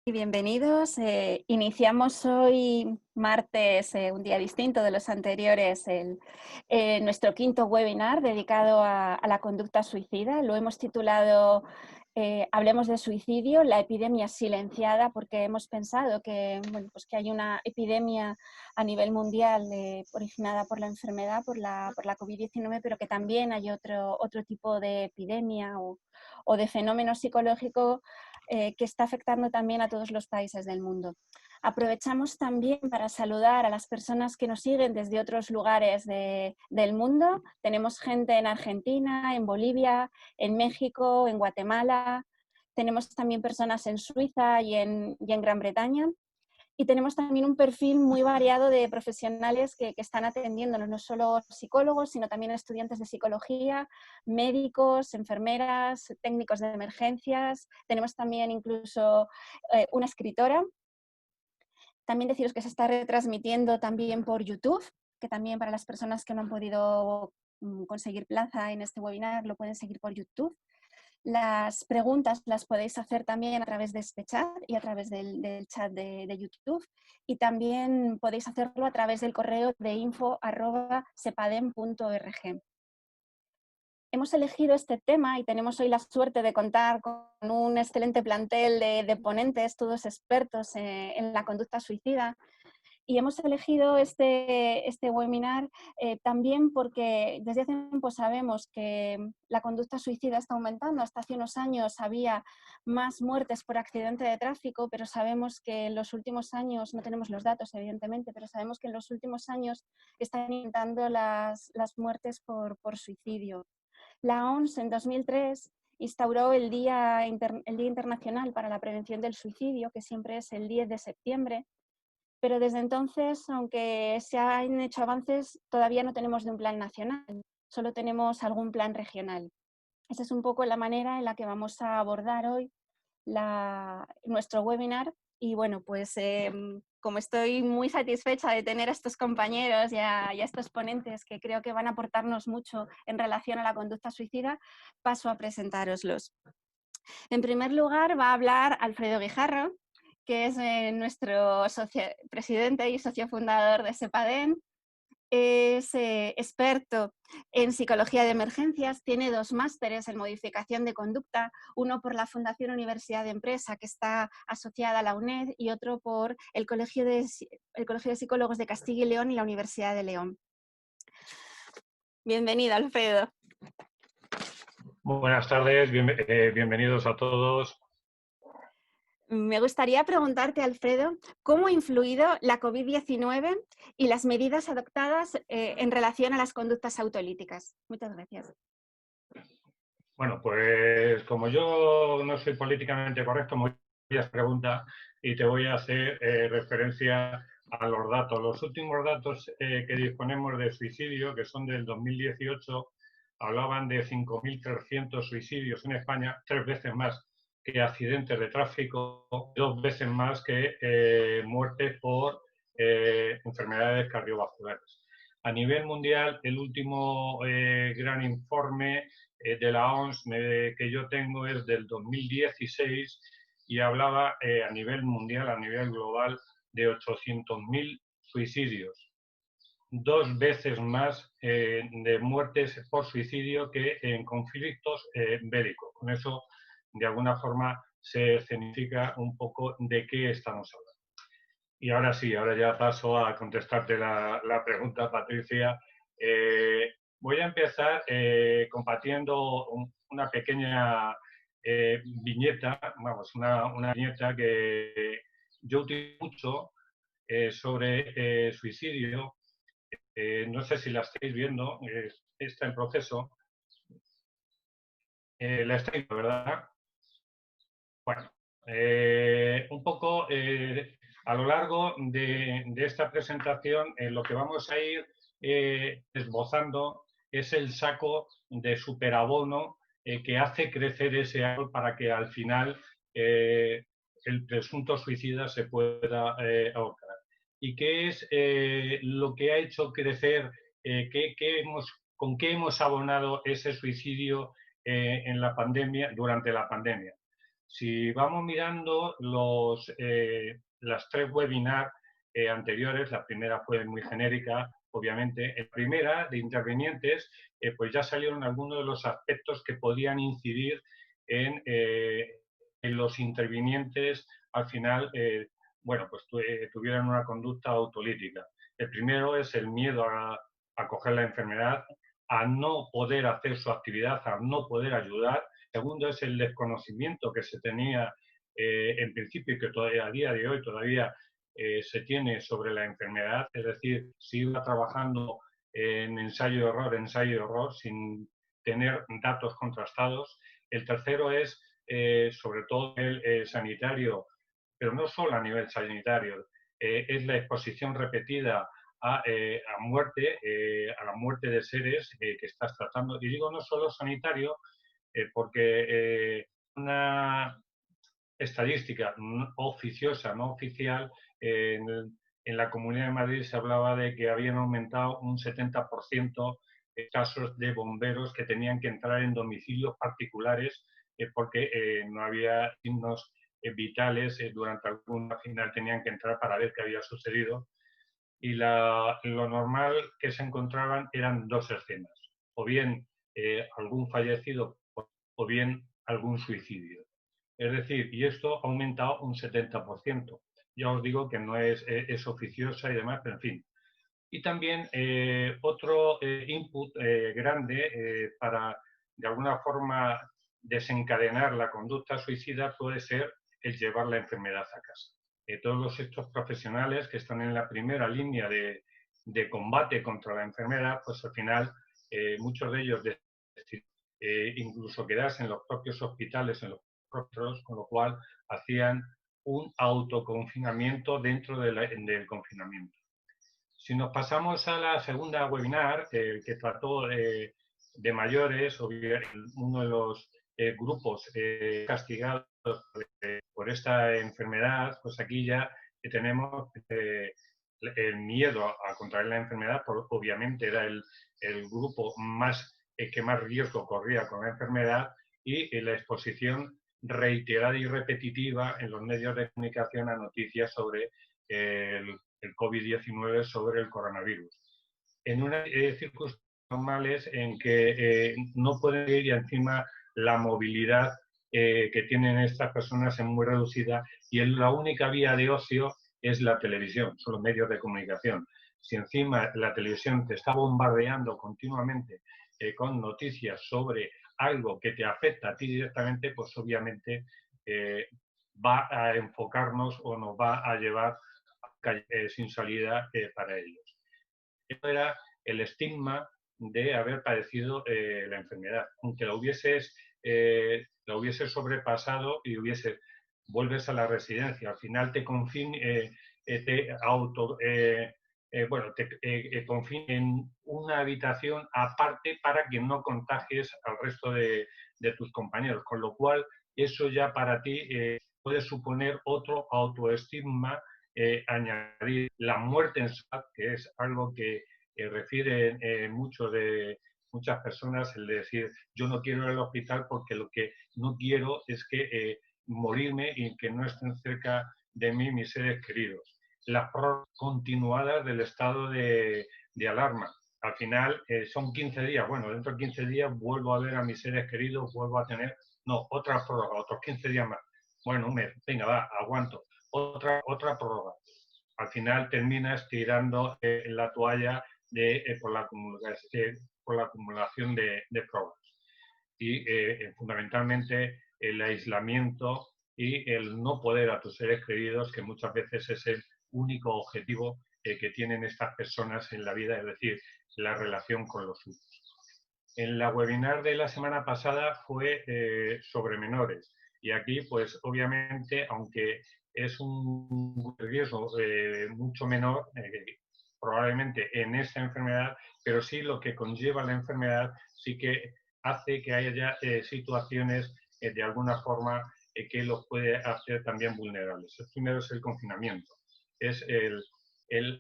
Y bienvenidos. Iniciamos hoy, martes, un día distinto de los anteriores, nuestro quinto webinar dedicado a la conducta suicida. Lo hemos titulado Hablemos de suicidio, la epidemia silenciada, porque hemos pensado que, bueno, pues que hay una epidemia a nivel mundial originada por la enfermedad, por la COVID-19, pero que también hay otro tipo de epidemia o de fenómeno psicológico que está afectando también a todos los países del mundo. Aprovechamos también para saludar a las personas que nos siguen desde otros lugares del mundo. Tenemos gente en Argentina, en Bolivia, en México, en Guatemala. Tenemos también personas en Suiza y en Gran Bretaña. Y tenemos también un perfil muy variado de profesionales que están atendiéndonos, no solo psicólogos, sino también estudiantes de psicología, médicos, enfermeras, técnicos de emergencias. Tenemos también incluso una escritora. También deciros que se está retransmitiendo también por YouTube, que también para las personas que no han podido conseguir plaza en este webinar lo pueden seguir por YouTube. Las preguntas las podéis hacer también a través de este chat y a través del chat de YouTube, y también podéis hacerlo a través del correo de info@sepadem.org. Hemos elegido este tema y tenemos hoy la suerte de contar con un excelente plantel de ponentes, todos expertos en la conducta suicida. Y hemos elegido este webinar también porque desde hace tiempo sabemos que la conducta suicida está aumentando. Hasta hace unos años había más muertes por accidente de tráfico, pero sabemos que en los últimos años, no tenemos los datos evidentemente, pero sabemos que en los últimos años están aumentando las muertes por suicidio. La OMS en 2003 instauró el Día Internacional para la Prevención del Suicidio, que siempre es el 10 de septiembre, pero desde entonces, aunque se han hecho avances, todavía no tenemos de un plan nacional, solo tenemos algún plan regional. Esa es un poco la manera en la que vamos a abordar hoy nuestro webinar. Y bueno, pues como estoy muy satisfecha de tener a estos compañeros y a estos ponentes que creo que van a aportarnos mucho en relación a la conducta suicida, paso a presentároslos. En primer lugar va a hablar Alfredo Guijarro, que es nuestro presidente y socio fundador de SEPADEM. Es experto en psicología de emergencias, tiene 2 másteres en modificación de conducta, uno por la Fundación Universidad de Empresa, que está asociada a la UNED, y otro por el Colegio de Psicólogos de Castilla y León y la Universidad de León. Bienvenido, Alfredo. Buenas tardes, bienvenidos a todos. Me gustaría preguntarte, Alfredo, ¿cómo ha influido la COVID-19 y las medidas adoptadas en relación a las conductas autolíticas? Muchas gracias. Bueno, pues como yo no soy políticamente correcto, me voy a preguntar y te voy a hacer referencia a los datos. Los últimos datos que disponemos de suicidio, que son del 2018, hablaban de 5.300 suicidios en España, 3 veces más que accidentes de tráfico, 2 veces más que muertes por enfermedades cardiovasculares. A nivel mundial, el último gran informe de la OMS que yo tengo es del 2016 y hablaba a nivel mundial, a nivel global, de 800.000 suicidios. 2 veces más de muertes por suicidio que en conflictos bélicos. Con eso, de alguna forma, se escenifica un poco de qué estamos hablando. Y ahora sí, ahora ya paso a contestarte la pregunta, Patricia. Voy a empezar compartiendo una pequeña viñeta, vamos, una viñeta que yo utilizo mucho sobre suicidio. No sé si la estáis viendo, está en proceso. La estáis viendo, ¿verdad? Bueno, un poco a lo largo de esta presentación, lo que vamos a ir esbozando es el saco de superabono que hace crecer ese árbol para que al final el presunto suicida se pueda ahorcar. ¿Y qué es lo que ha hecho crecer, con qué hemos abonado ese suicidio en la pandemia, durante la pandemia? Si vamos mirando las 3 webinars anteriores, la primera fue muy genérica, obviamente. En primera, de intervinientes, pues ya salieron algunos de los aspectos que podían incidir en los intervinientes, al final, bueno, pues tuvieran una conducta autolítica. El primero es el miedo a coger la enfermedad, a no poder hacer su actividad, a no poder ayudar. Segundo es el desconocimiento que se tenía en principio y que todavía, a día de hoy todavía se tiene sobre la enfermedad, es decir, se iba trabajando en ensayo error, sin tener datos contrastados. El tercero es, sobre todo, el sanitario, pero no solo a nivel sanitario, es la exposición repetida a muerte, a la muerte de seres que estás tratando. Y digo no solo sanitario, porque una estadística oficiosa, no oficial, en la Comunidad de Madrid se hablaba de que habían aumentado un 70% casos de bomberos que tenían que entrar en domicilios particulares porque no había signos vitales durante alguna final tenían que entrar para ver qué había sucedido y lo normal que se encontraban eran dos escenas, o bien algún fallecido o bien algún suicidio. Es decir, y esto ha aumentado un 70%. Ya os digo que no es oficiosa y demás, pero en fin. Y también otro input grande para, de alguna forma, desencadenar la conducta suicida puede ser el llevar la enfermedad a casa. Todos estos profesionales que están en la primera línea de combate contra la enfermedad, pues al final muchos de ellos incluso quedarse en los propios hospitales, en los propios, con lo cual hacían un autoconfinamiento dentro del confinamiento. Si nos pasamos a la segunda webinar, que trató de mayores, uno de los grupos castigados por esta enfermedad, pues aquí ya tenemos el miedo a contraer la enfermedad, obviamente era el grupo que más riesgo corría con la enfermedad y la exposición reiterada y repetitiva en los medios de comunicación a noticias sobre el COVID-19, sobre el coronavirus. En unas circunstancias normales en que no pueden ir y encima la movilidad que tienen estas personas es muy reducida y la única vía de ocio es la televisión, son los medios de comunicación. Si encima la televisión te está bombardeando continuamente con noticias sobre algo que te afecta a ti directamente, pues obviamente va a enfocarnos o nos va a llevar sin salida para ellos. Eso era el estigma de haber padecido la enfermedad. Aunque la hubieses sobrepasado y vuelves a la residencia, al final te confinen en una habitación aparte para que no contagies al resto de tus compañeros, con lo cual eso ya para ti puede suponer otro autoestigma, añadir la muerte en salud, que es algo que refieren muchas personas, el decir yo no quiero ir al hospital porque lo que no quiero es que morirme y que no estén cerca de mí mis seres queridos. Las prórrogas continuadas del estado de alarma. Al final son 15 días. Bueno, dentro de 15 días vuelvo a ver a mis seres queridos, vuelvo a tener... No, otra prórroga, otros 15 días más. Bueno, un mes, venga, va, aguanto. Otra prórroga. Al final terminas tirando la toalla por la acumulación de pruebas. Y fundamentalmente el aislamiento y el no poder a tus seres queridos, que muchas veces es el único objetivo que tienen estas personas en la vida, es decir, la relación con los suyos. En la webinar de la semana pasada fue sobre menores y aquí pues obviamente aunque es un riesgo mucho menor probablemente en esta enfermedad, pero sí lo que conlleva la enfermedad sí que hace que haya situaciones de alguna forma que los puede hacer también vulnerables. El primero es el confinamiento, es el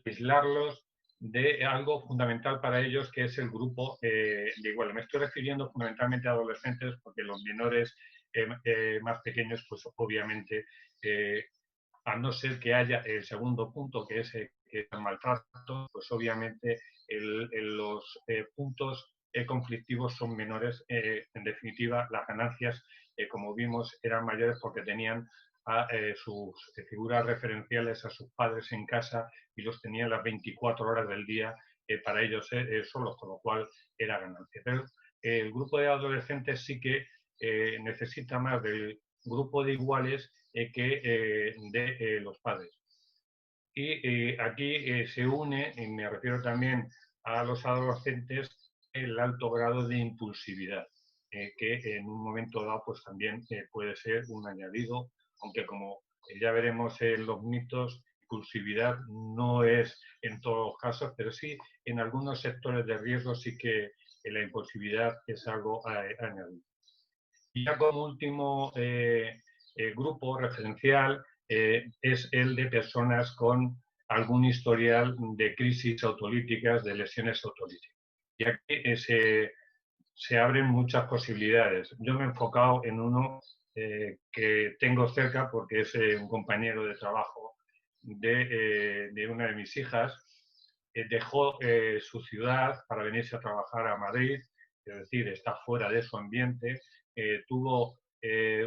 aislarlos de algo fundamental para ellos, que es el grupo de igual. Me estoy refiriendo fundamentalmente a adolescentes, porque los menores más pequeños, pues obviamente, a no ser que haya el segundo punto, que es que el maltrato, pues obviamente los puntos conflictivos son menores. En definitiva, las ganancias, como vimos, eran mayores porque tenían a sus figuras referenciales, a sus padres en casa, y los tenían las 24 horas del día para ellos solos, con lo cual era ganancia. Pero el grupo de adolescentes sí que necesita más del grupo de iguales que de los padres. Y aquí se une, y me refiero también a los adolescentes, el alto grado de impulsividad, que en un momento dado pues también puede ser un añadido, aunque como ya veremos en los mitos, impulsividad no es en todos los casos, pero sí en algunos sectores de riesgo sí que la impulsividad es algo añadido. Y ya como último grupo referencial es el de personas con algún historial de crisis autolíticas, de lesiones autolíticas. Y aquí se abren muchas posibilidades. Yo me he enfocado en uno que tengo cerca porque es un compañero de trabajo de una de mis hijas. Dejó su ciudad para venirse a trabajar a Madrid, es decir, está fuera de su ambiente. Tuvo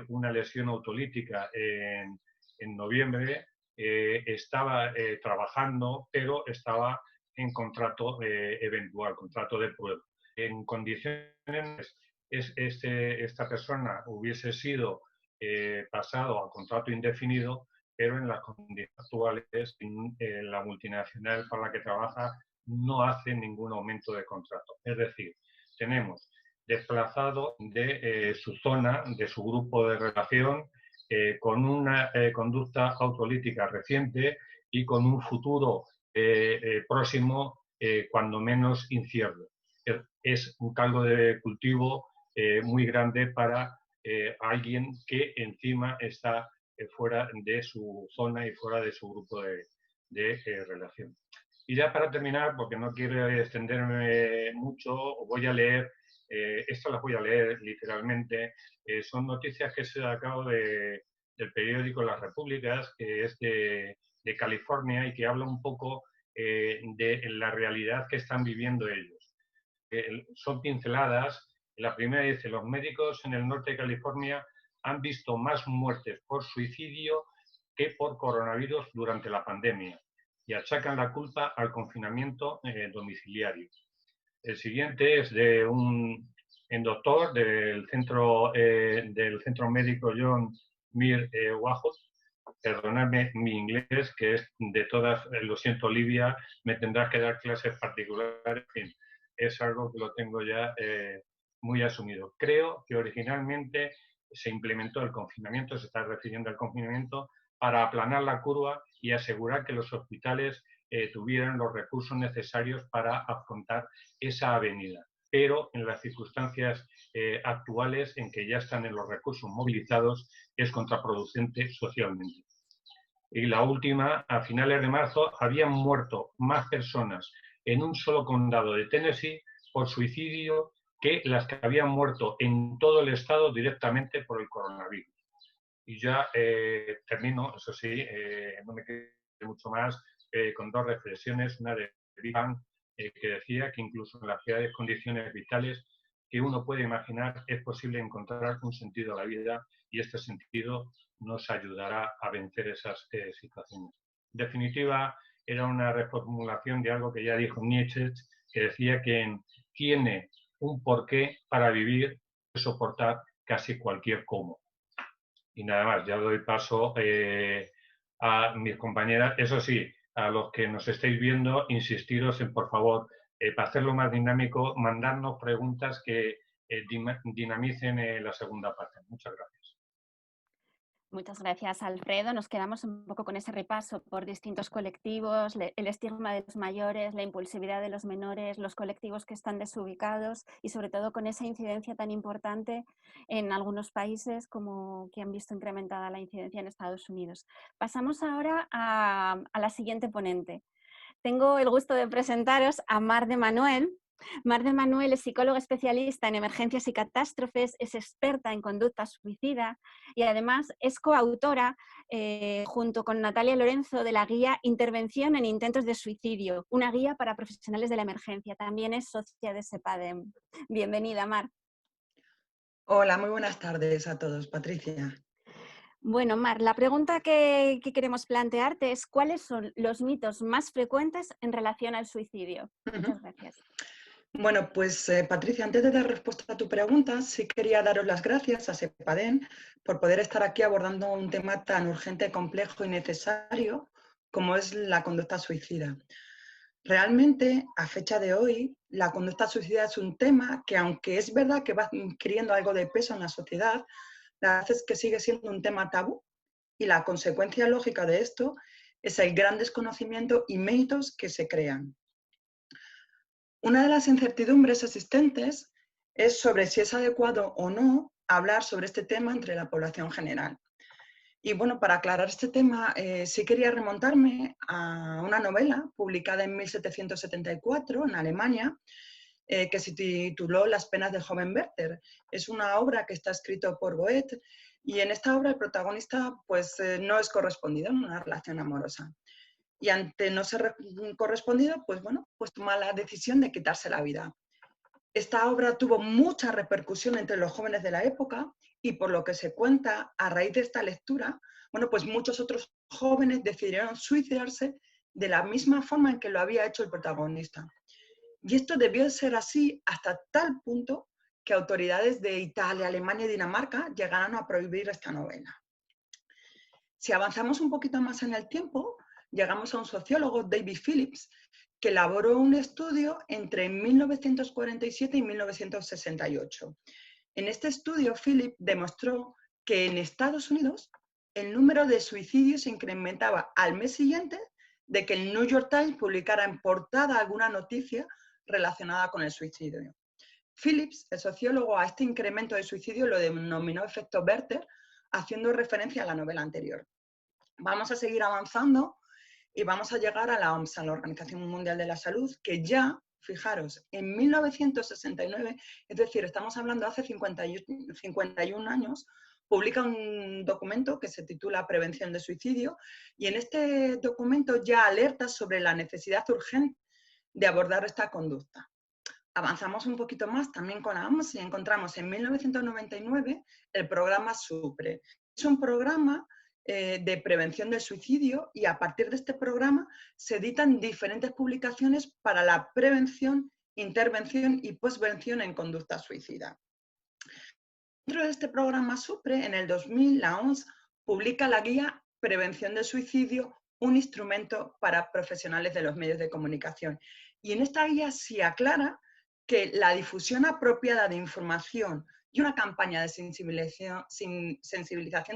una lesión autolítica en noviembre, estaba trabajando, pero estaba en contrato eventual, contrato de prueba. En condiciones, esta persona hubiese sido pasado a contrato indefinido, pero en las condiciones actuales la multinacional para la que trabaja no hace ningún aumento de contrato. Es decir, tenemos desplazado de su zona, de su grupo de relación, con una conducta autolítica reciente y con un futuro próximo, cuando menos incierto. Es un caldo de cultivo muy grande para alguien que encima está fuera de su zona y fuera de su grupo de relación. Y ya para terminar, porque no quiero extenderme mucho, voy a leer, esto las voy a leer literalmente, son noticias que se acabo del periódico Las Repúblicas, que es de California y que habla un poco de la realidad que están viviendo ellos. Son pinceladas. La primera dice: los médicos en el norte de California han visto más muertes por suicidio que por coronavirus durante la pandemia y achacan la culpa al confinamiento domiciliario. El siguiente es de un doctor del centro médico John Muir Wahoo. Perdonadme mi inglés, que es de todas, lo siento Olivia, me tendrás que dar clases particulares, en fin, es algo que lo tengo ya muy asumido. Creo que originalmente se implementó el confinamiento, se está refiriendo al confinamiento, para aplanar la curva y asegurar que los hospitales tuvieran los recursos necesarios para afrontar esa avenida. Pero en las circunstancias actuales, en que ya están en los recursos movilizados, es contraproducente socialmente. Y la última, a finales de marzo, habían muerto más personas en un solo condado de Tennessee por suicidio que las que habían muerto en todo el estado directamente por el coronavirus. Y ya termino, eso sí, no me quedo mucho más, con dos reflexiones. Una de Big Bang, que decía que incluso en las peores condiciones vitales que uno puede imaginar es posible encontrar un sentido a la vida, y este sentido nos ayudará a vencer esas situaciones. En definitiva, era una reformulación de algo que ya dijo Nietzsche, que decía que tiene un porqué para vivir y soportar casi cualquier cómo. Y nada más, ya doy paso a mis compañeras. Eso sí, a los que nos estáis viendo, insistiros en, por favor, para hacerlo más dinámico, mandarnos preguntas que dinamicen la segunda parte. Muchas gracias. Muchas gracias, Alfredo. Nos quedamos un poco con ese repaso por distintos colectivos, el estigma de los mayores, la impulsividad de los menores, los colectivos que están desubicados y sobre todo con esa incidencia tan importante en algunos países como que han visto incrementada la incidencia en Estados Unidos. Pasamos ahora a la siguiente ponente. Tengo el gusto de presentaros a Mar de Manuel. Mar de Manuel es psicóloga especialista en emergencias y catástrofes, es experta en conducta suicida y además es coautora, junto con Natalia Lorenzo, de la guía Intervención en intentos de suicidio, una guía para profesionales de la emergencia. También es socia de SEPADEM. Bienvenida, Mar. Hola, muy buenas tardes a todos, Patricia. Bueno, Mar, la pregunta que queremos plantearte es ¿cuáles son los mitos más frecuentes en relación al suicidio? Muchas gracias. Bueno, pues Patricia, antes de dar respuesta a tu pregunta, sí quería daros las gracias a SEPADEM por poder estar aquí abordando un tema tan urgente, complejo y necesario como es la conducta suicida. Realmente, a fecha de hoy, la conducta suicida es un tema que, aunque es verdad que va adquiriendo algo de peso en la sociedad, la verdad es que sigue siendo un tema tabú y la consecuencia lógica de esto es el gran desconocimiento y mitos que se crean. Una de las incertidumbres existentes es sobre si es adecuado o no hablar sobre este tema entre la población general. Y bueno, para aclarar este tema, sí quería remontarme a una novela publicada en 1774 en Alemania, que se tituló Las penas del joven Werther. Es una obra que está escrita por Goethe y en esta obra el protagonista pues, no es correspondido en una relación amorosa. Y ante no ser correspondido, pues bueno, pues toma la decisión de quitarse la vida. Esta obra tuvo mucha repercusión entre los jóvenes de la época y por lo que se cuenta, a raíz de esta lectura, bueno, pues muchos otros jóvenes decidieron suicidarse de la misma forma en que lo había hecho el protagonista. Y esto debió de ser así hasta tal punto que autoridades de Italia, Alemania y Dinamarca llegaron a prohibir esta novela. Si avanzamos un poquito más en el tiempo, llegamos a un sociólogo, David Phillips, que elaboró un estudio entre 1947 y 1968. En este estudio, Phillips demostró que en Estados Unidos el número de suicidios se incrementaba al mes siguiente de que el New York Times publicara en portada alguna noticia relacionada con el suicidio. Phillips, el sociólogo, a este incremento de suicidio lo denominó efecto Werther, haciendo referencia a la novela anterior. Vamos a seguir avanzando y vamos a llegar a la OMS, a la Organización Mundial de la Salud, que ya, fijaros, en 1969, es decir, estamos hablando hace 51 años, publica un documento que se titula Prevención de Suicidio y en este documento ya alerta sobre la necesidad urgente de abordar esta conducta. Avanzamos un poquito más también con la OMS y encontramos en 1999 el programa SUPRE. Es un programa de prevención del suicidio y a partir de este programa se editan diferentes publicaciones para la prevención, intervención y posvención en conducta suicida. Dentro de este programa SUPRE, en el 2000, la OMS publica la guía Prevención del Suicidio, un instrumento para profesionales de los medios de comunicación. Y en esta guía se aclara que la difusión apropiada de información y una campaña de sensibilización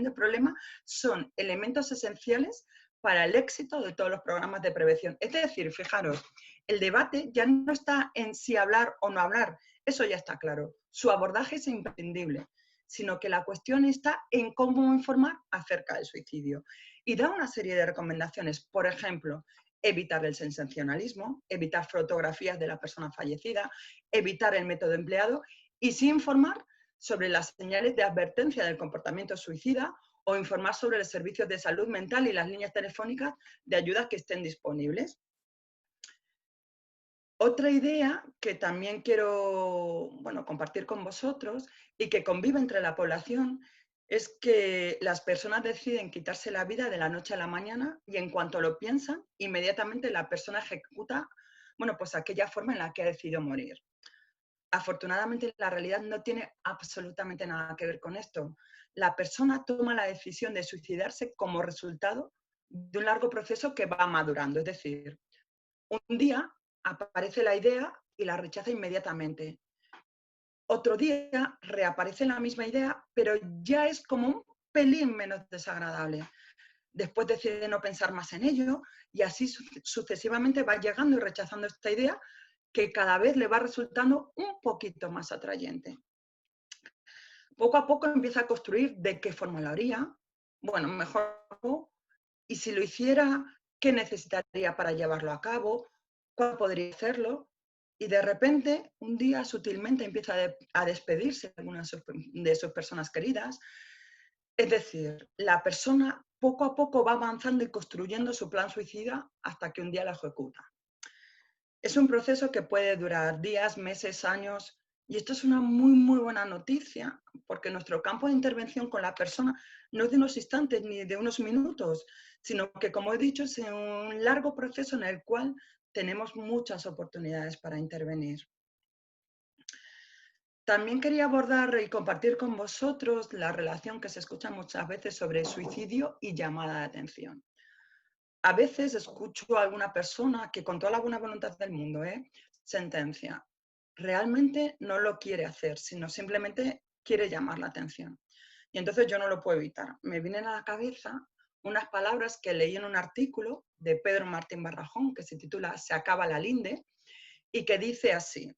del problema son elementos esenciales para el éxito de todos los programas de prevención. Es decir, fijaros, el debate ya no está en si hablar o no hablar, eso ya está claro. Su abordaje es imprescindible, sino que la cuestión está en cómo informar acerca del suicidio. Y da una serie de recomendaciones, por ejemplo, evitar el sensacionalismo, evitar fotografías de la persona fallecida, evitar el método empleado y sí informar sobre las señales de advertencia del comportamiento suicida o informar sobre los servicios de salud mental y las líneas telefónicas de ayuda que estén disponibles. Otra idea que también quiero compartir con vosotros y que convive entre la población es que las personas deciden quitarse la vida de la noche a la mañana y en cuanto lo piensan, inmediatamente la persona ejecuta pues aquella forma en la que ha decidido morir. Afortunadamente, la realidad no tiene absolutamente nada que ver con esto. La persona toma la decisión de suicidarse como resultado de un largo proceso que va madurando. Es decir, un día aparece la idea y la rechaza inmediatamente. Otro día reaparece la misma idea, pero ya es como un pelín menos desagradable. Después decide no pensar más en ello y así sucesivamente va llegando y rechazando esta idea que cada vez le va resultando un poquito más atrayente. Poco a poco empieza a construir de qué forma lo haría, mejor, y si lo hiciera, qué necesitaría para llevarlo a cabo, cuándo podría hacerlo, y de repente, un día sutilmente empieza a despedirse de algunas de sus personas queridas. Es decir, la persona poco a poco va avanzando y construyendo su plan suicida hasta que un día lo ejecuta. Es un proceso que puede durar días, meses, años, y esto es una muy buena noticia, porque nuestro campo de intervención con la persona no es de unos instantes ni de unos minutos, sino que, como he dicho, es un largo proceso en el cual tenemos muchas oportunidades para intervenir. También quería abordar y compartir con vosotros la relación que se escucha muchas veces sobre suicidio y llamada de atención. A veces escucho a alguna persona que, con toda la buena voluntad del mundo, sentencia, realmente no lo quiere hacer, sino simplemente quiere llamar la atención. Y entonces yo no lo puedo evitar. Me vienen a la cabeza unas palabras que leí en un artículo de Pedro Martín Barrajón, que se titula Se acaba la linde, y que dice así: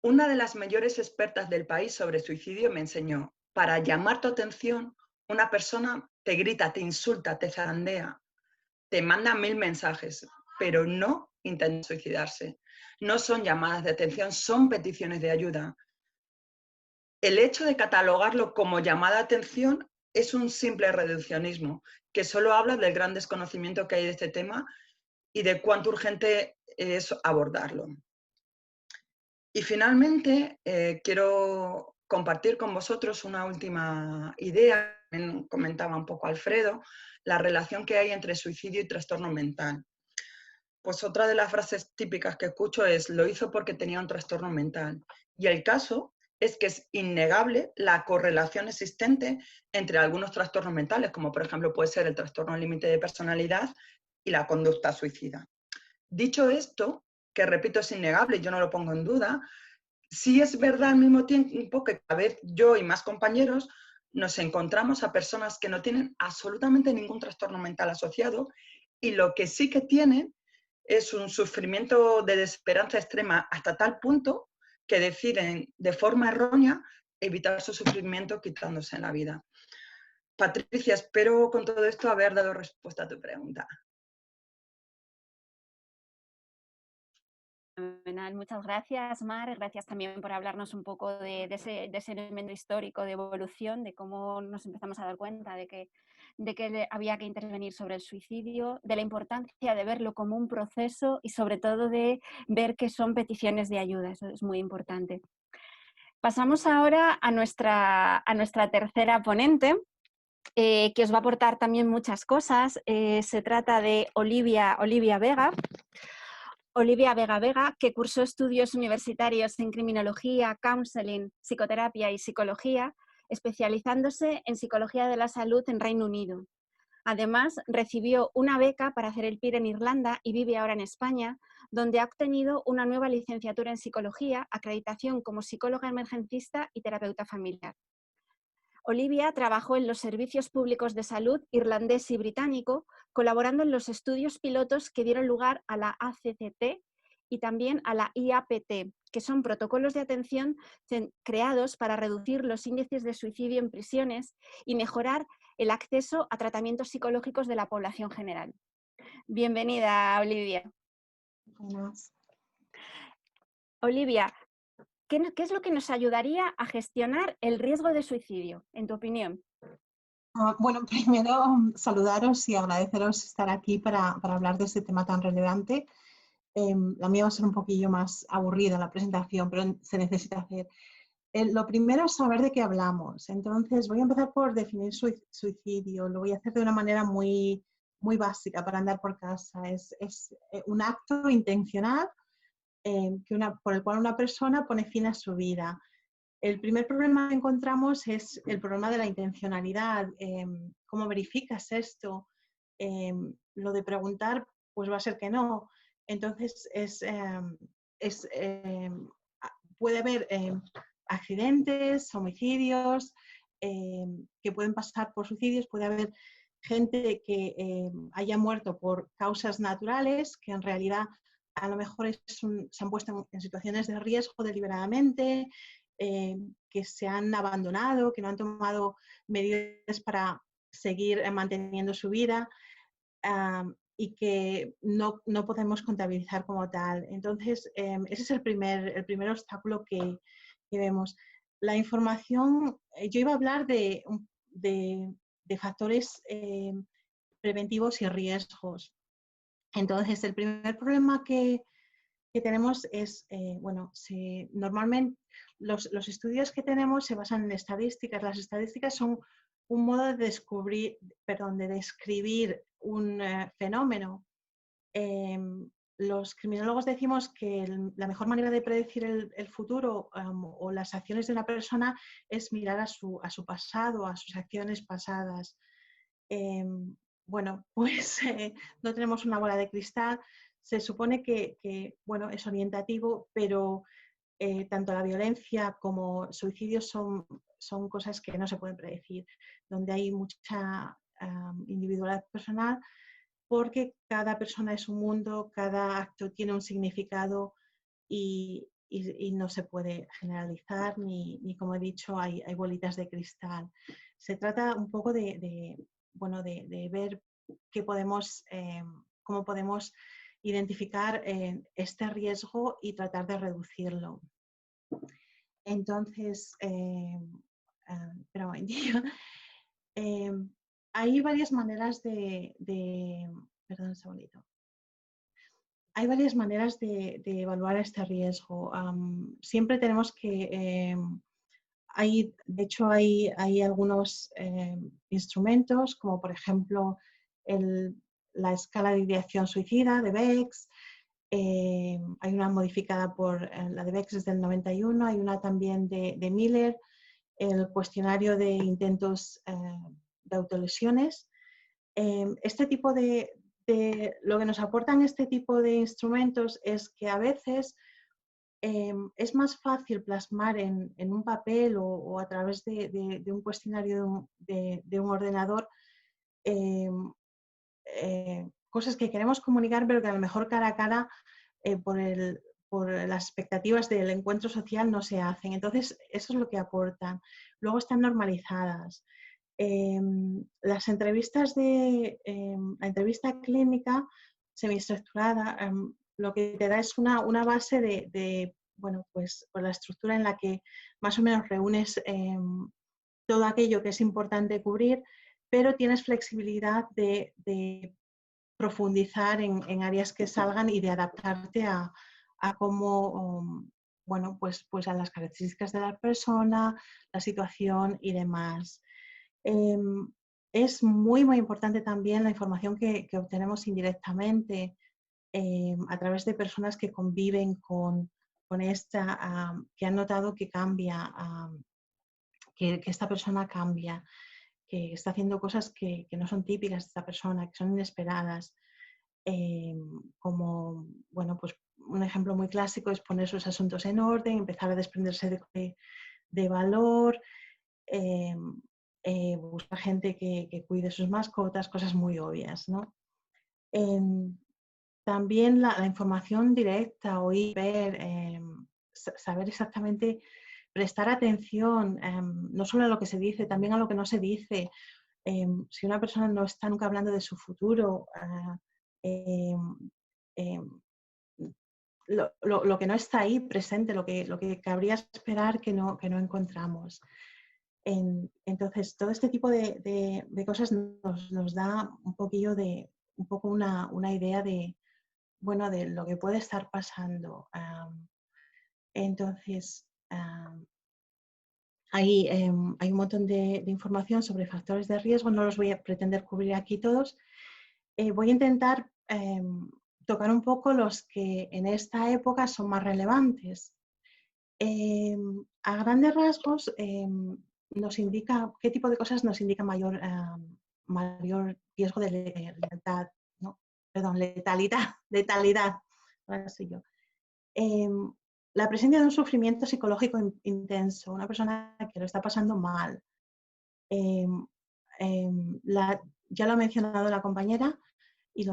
una de las mayores expertas del país sobre suicidio me enseñó, para llamar tu atención, una persona te grita, te insulta, te zarandea, te manda 1000 mensajes, pero no intenta suicidarse. No son llamadas de atención, son peticiones de ayuda. El hecho de catalogarlo como llamada de atención es un simple reduccionismo, que solo habla del gran desconocimiento que hay de este tema y de cuánto urgente es abordarlo. Y finalmente, quiero compartir con vosotros una última idea, comentaba un poco Alfredo, la relación que hay entre suicidio y trastorno mental. Pues otra de las frases típicas que escucho es: lo hizo porque tenía un trastorno mental. Y el caso es que es innegable la correlación existente entre algunos trastornos mentales, como por ejemplo puede ser el trastorno límite de personalidad y la conducta suicida. Dicho esto, que repito es innegable y yo no lo pongo en duda, sí es verdad al mismo tiempo que cada vez yo y más compañeros nos encontramos a personas que no tienen absolutamente ningún trastorno mental asociado, y lo que sí que tienen es un sufrimiento de desesperanza extrema hasta tal punto que deciden de forma errónea evitar su sufrimiento quitándose la vida. Patricia, espero con todo esto haber dado respuesta a tu pregunta. Muchas gracias, Mar. Gracias también por hablarnos un poco de ese elemento histórico de evolución, de cómo nos empezamos a dar cuenta de que había que intervenir sobre el suicidio, de la importancia de verlo como un proceso y sobre todo de ver que son peticiones de ayuda. Eso es muy importante. Pasamos ahora a nuestra tercera ponente, que os va a aportar también muchas cosas. Se trata de Olivia Vega. Olivia Vega, que cursó estudios universitarios en criminología, counseling, psicoterapia y psicología, especializándose en psicología de la salud en Reino Unido. Además, recibió una beca para hacer el PIR en Irlanda y vive ahora en España, donde ha obtenido una nueva licenciatura en psicología, acreditación como psicóloga emergencista y terapeuta familiar. Olivia trabajó en los servicios públicos de salud irlandés y británico, colaborando en los estudios pilotos que dieron lugar a la ACCT y también a la IAPT, que son protocolos de atención creados para reducir los índices de suicidio en prisiones y mejorar el acceso a tratamientos psicológicos de la población general. Bienvenida, Olivia. Buenas. Olivia, ¿qué es lo que nos ayudaría a gestionar el riesgo de suicidio, en tu opinión? Bueno, primero saludaros y agradeceros estar aquí para hablar de este tema tan relevante. La mía va a ser un poquillo más aburrida la presentación, pero se necesita hacer. Lo primero es saber de qué hablamos. Entonces voy a empezar por definir suicidio. Lo voy a hacer de una manera muy básica para andar por casa. Es un acto intencional por el cual una persona pone fin a su vida. El primer problema que encontramos es el problema de la intencionalidad. ¿Cómo verificas esto? Lo de preguntar, pues va a ser que no. Entonces, puede haber accidentes, homicidios, que pueden pasar por suicidios. Puede haber gente que haya muerto por causas naturales, que en realidad a lo mejor se han puesto en situaciones de riesgo deliberadamente, que se han abandonado, que no han tomado medidas para seguir manteniendo su vida. y que no podemos contabilizar como tal. Entonces, ese es el primer obstáculo que vemos. La información, yo iba a hablar de factores preventivos y riesgos. Entonces, el primer problema que tenemos es, bueno, normalmente los estudios que tenemos se basan en estadísticas. Las estadísticas son un modo de describir un fenómeno. Los criminólogos decimos que la mejor manera de predecir el futuro o las acciones de una persona es mirar a su pasado, a sus acciones pasadas. Bueno, pues no tenemos una bola de cristal. Se supone que bueno, es orientativo, pero tanto la violencia como suicidios son cosas que no se pueden predecir, donde hay mucha individualidad personal, porque cada persona es un mundo, cada acto tiene un significado y no se puede generalizar ni como he dicho, hay bolitas de cristal. Se trata un poco de ver cómo podemos identificar este riesgo y tratar de reducirlo. Entonces, espera un momentillo. Hay varias maneras perdón un segundito. Hay varias maneras de evaluar este riesgo. Siempre tenemos que... de hecho, hay algunos instrumentos, como por ejemplo la escala de ideación suicida de Bex. Hay una modificada por la de Bex desde el 91, hay una también de Miller, el cuestionario de intentos de autolesiones. Este tipo lo que nos aportan este tipo de instrumentos es que a veces es más fácil plasmar en un papel o a través de un cuestionario de un ordenador cosas que queremos comunicar, pero que a lo mejor cara a cara por las expectativas del encuentro social no se hacen. Entonces, eso es lo que aportan. Luego están normalizadas. Las entrevistas la entrevista clínica semiestructurada lo que te da es una base bueno, pues por la estructura en la que más o menos reúnes todo aquello que es importante cubrir, pero tienes flexibilidad de profundizar en áreas que salgan y de adaptarte a cómo, bueno, pues a las características de la persona, la situación y demás. Es muy importante también la información que obtenemos indirectamente a través de personas que conviven con esta, que han notado que cambia, que esta persona cambia, que está haciendo cosas que no son típicas de esta persona, que son inesperadas. Como, bueno, pues un ejemplo muy clásico es poner sus asuntos en orden, empezar a desprenderse de valor, buscar gente que cuide sus mascotas, cosas muy obvias, ¿no? También la información directa, oír, ver, saber exactamente, prestar atención, no solo a lo que se dice, también a lo que no se dice. Si una persona no está nunca hablando de su futuro, lo que no está ahí presente, lo que cabría esperar que no encontramos. Entonces, todo este tipo de cosas nos da un poquillo un poco una idea de, bueno, de lo que puede estar pasando. Entonces, hay un montón de información sobre factores de riesgo, no los voy a pretender cubrir aquí todos. Voy a intentar tocar un poco los que en esta época son más relevantes. A grandes rasgos, nos indica qué tipo de cosas nos indica mayor riesgo de letalidad, ¿no? Perdón, letalidad. Ahora soy yo. La presencia de un sufrimiento psicológico intenso, una persona que lo está pasando mal. Ya lo ha mencionado la compañera, y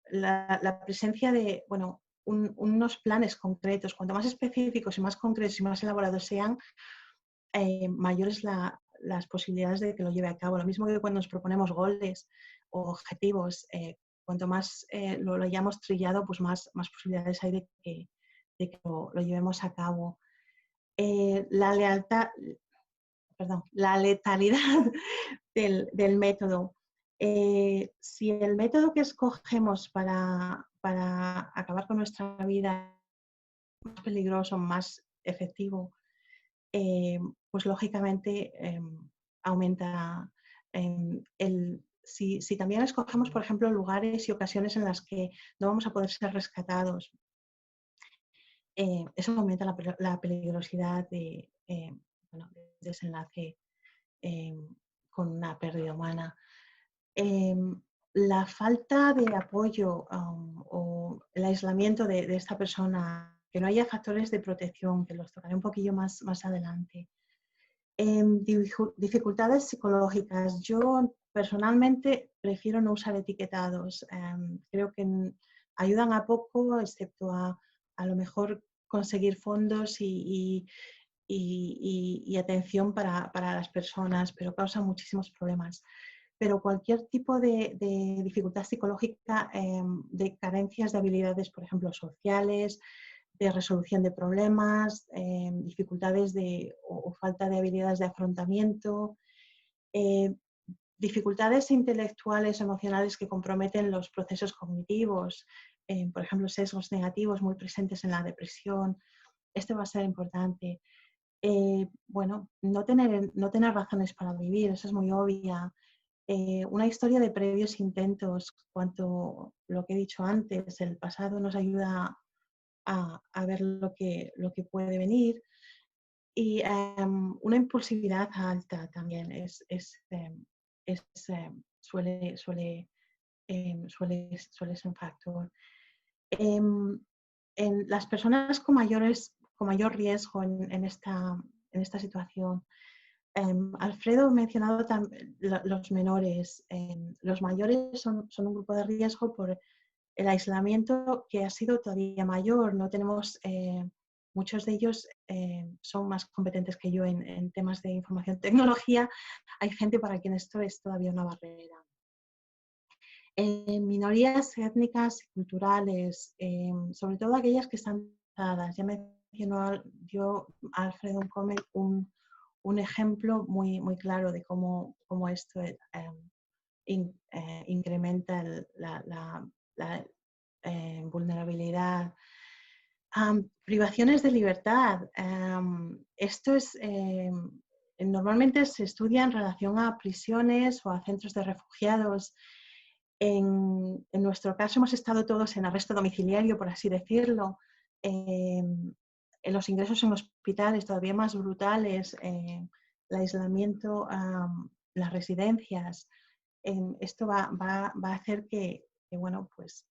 la presencia de, bueno, unos planes concretos. Cuanto más específicos y más concretos y más elaborados sean, mayores las posibilidades de que lo lleve a cabo. Lo mismo que cuando nos proponemos goles o objetivos, cuanto más lo hayamos trillado, pues más posibilidades hay de que lo llevemos a cabo. La letalidad del método. Si el método que escogemos para acabar con nuestra vida es más peligroso, más efectivo, pues lógicamente aumenta si también escogemos, por ejemplo, lugares y ocasiones en las que no vamos a poder ser rescatados, eso aumenta la peligrosidad de desenlace con una pérdida humana. La falta de apoyo o el aislamiento de esta persona, que no haya factores de protección, que los tocaré un poquillo más adelante. Dificultades psicológicas. Yo personalmente prefiero no usar etiquetados. Creo que ayudan a poco, excepto a lo mejor conseguir fondos y atención para las personas, pero causa muchísimos problemas. Pero cualquier tipo de dificultad psicológica, de carencias de habilidades, por ejemplo, sociales, de resolución de problemas, dificultades o falta de habilidades de afrontamiento, dificultades intelectuales, emocionales que comprometen los procesos cognitivos, por ejemplo, sesgos negativos muy presentes en la depresión. Esto va a ser importante. Bueno, no tener razones para vivir, eso es muy obvia. Una historia de previos intentos, cuanto lo que he dicho antes, el pasado nos ayuda a ver lo que puede venir. Y una impulsividad alta también suele ser un factor. En las personas con mayor riesgo en esta situación, Alfredo ha mencionado los menores. Los mayores son un grupo de riesgo por el aislamiento que ha sido todavía mayor. No tenemos, muchos de ellos son más competentes que yo en temas de información y tecnología. Hay gente para quien esto es todavía una barrera. Minorías étnicas y culturales, sobre todo aquellas que están dadas. Ya mencionó Alfredo un ejemplo muy claro de cómo esto incrementa la vulnerabilidad. Privaciones de libertad. Esto es normalmente se estudia en relación a prisiones o a centros de refugiados. En nuestro caso hemos estado todos en arresto domiciliario, por así decirlo. En los ingresos en hospitales todavía más brutales, el aislamiento, las residencias. Esto va a hacer que bueno, pues,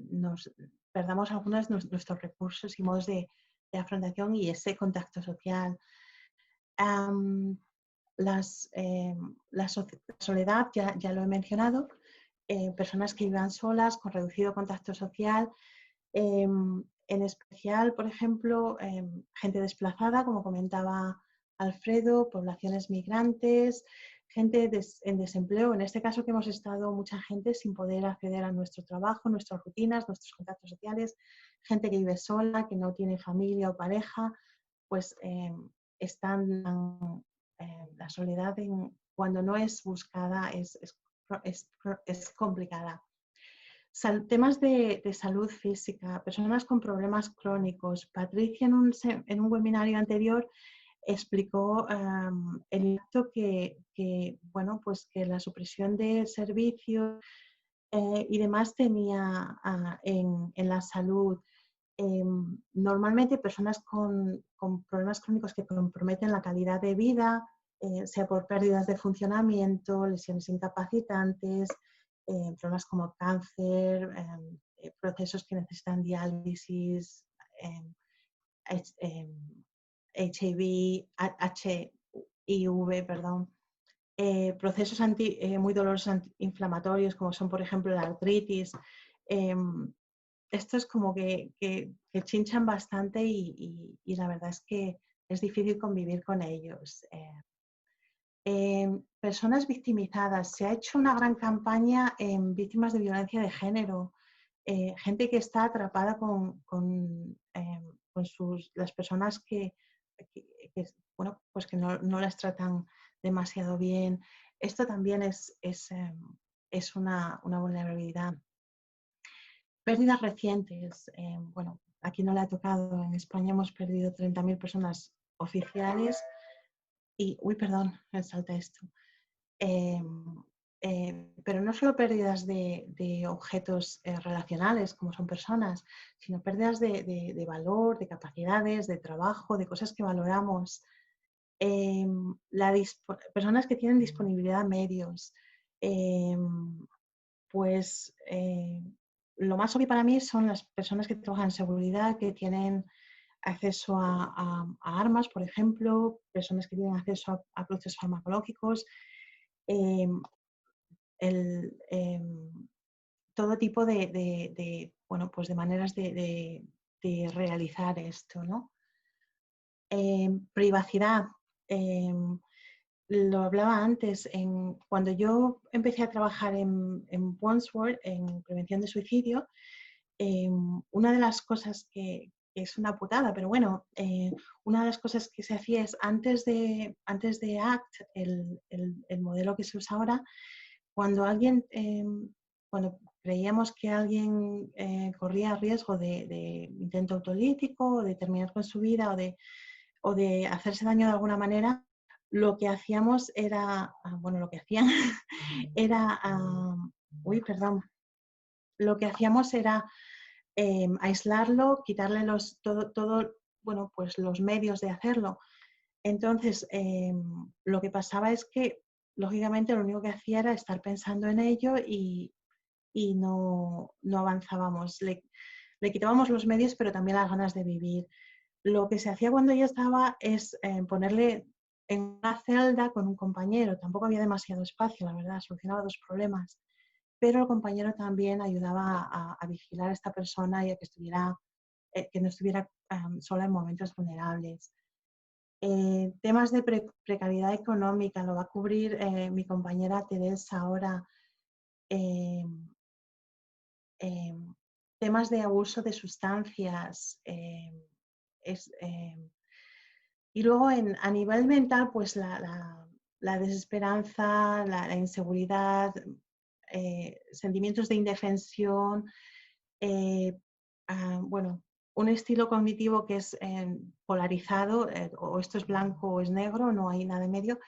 nos perdamos algunos de nuestros recursos y modos de afrontación y ese contacto social. La soledad, ya lo he mencionado, personas que vivan solas, con reducido contacto social, en especial, por ejemplo, gente desplazada, como comentaba Alfredo, poblaciones migrantes, gente en desempleo, en este caso que hemos estado mucha gente sin poder acceder a nuestro trabajo, nuestras rutinas, nuestros contactos sociales, gente que vive sola, que no tiene familia o pareja, pues están la soledad cuando no es buscada es complicada. Temas de salud física, personas con problemas crónicos. Patricia en un webinario anterior explicó el impacto que la supresión de servicios y demás tenía en la salud. Normalmente personas con problemas crónicos que comprometen la calidad de vida, sea por pérdidas de funcionamiento, lesiones incapacitantes, problemas como cáncer, procesos que necesitan diálisis, HIV, perdón, procesos muy dolorosos antiinflamatorios como son, por ejemplo, la artritis. Esto es como que chinchan bastante y la verdad es que es difícil convivir con ellos. Personas victimizadas. Se ha hecho una gran campaña en víctimas de violencia de género. Gente que está atrapada con las personas bueno, pues que no las tratan demasiado bien. Esto también es una vulnerabilidad. Pérdidas recientes. Bueno, aquí no le ha tocado. En España hemos perdido 30.000 personas oficiales y, uy, perdón, me salta esto. Pero no solo pérdidas de objetos relacionales, como son personas, sino pérdidas de valor, de capacidades, de trabajo, de cosas que valoramos. Personas que tienen disponibilidad a medios. Pues lo más obvio para mí son las personas que trabajan en seguridad, que tienen acceso a armas, por ejemplo, personas que tienen acceso a productos farmacológicos. Todo tipo bueno, pues de maneras de realizar esto, ¿no? Privacidad. Lo hablaba antes, cuando yo empecé a trabajar en Wandsworth, en prevención de suicidio, una de las cosas que es una putada, pero bueno, una de las cosas que se hacía es antes de ACT, el modelo que se usa ahora, cuando cuando creíamos que alguien corría riesgo de intento autolítico, o de terminar con su vida, o de hacerse daño de alguna manera, lo que hacíamos era, bueno, lo que hacían era, lo que hacíamos era aislarlo, quitarle bueno, pues los medios de hacerlo. Entonces, lo que pasaba es que, lógicamente, lo único que hacía era estar pensando en ello y no avanzábamos. Le quitábamos los medios, pero también las ganas de vivir. Lo que se hacía cuando ella estaba es ponerle en una celda con un compañero. Tampoco había demasiado espacio, la verdad, solucionaba 2 problemas. Pero el compañero también ayudaba a vigilar a esta persona y a que no estuviera sola en momentos vulnerables. Temas de precariedad económica lo va a cubrir mi compañera Teresa ahora. Temas de abuso de sustancias. Y luego a nivel mental, pues la desesperanza, la inseguridad, sentimientos de indefensión, bueno, un estilo cognitivo que es polarizado, o esto es blanco o es negro, no hay nada en medio,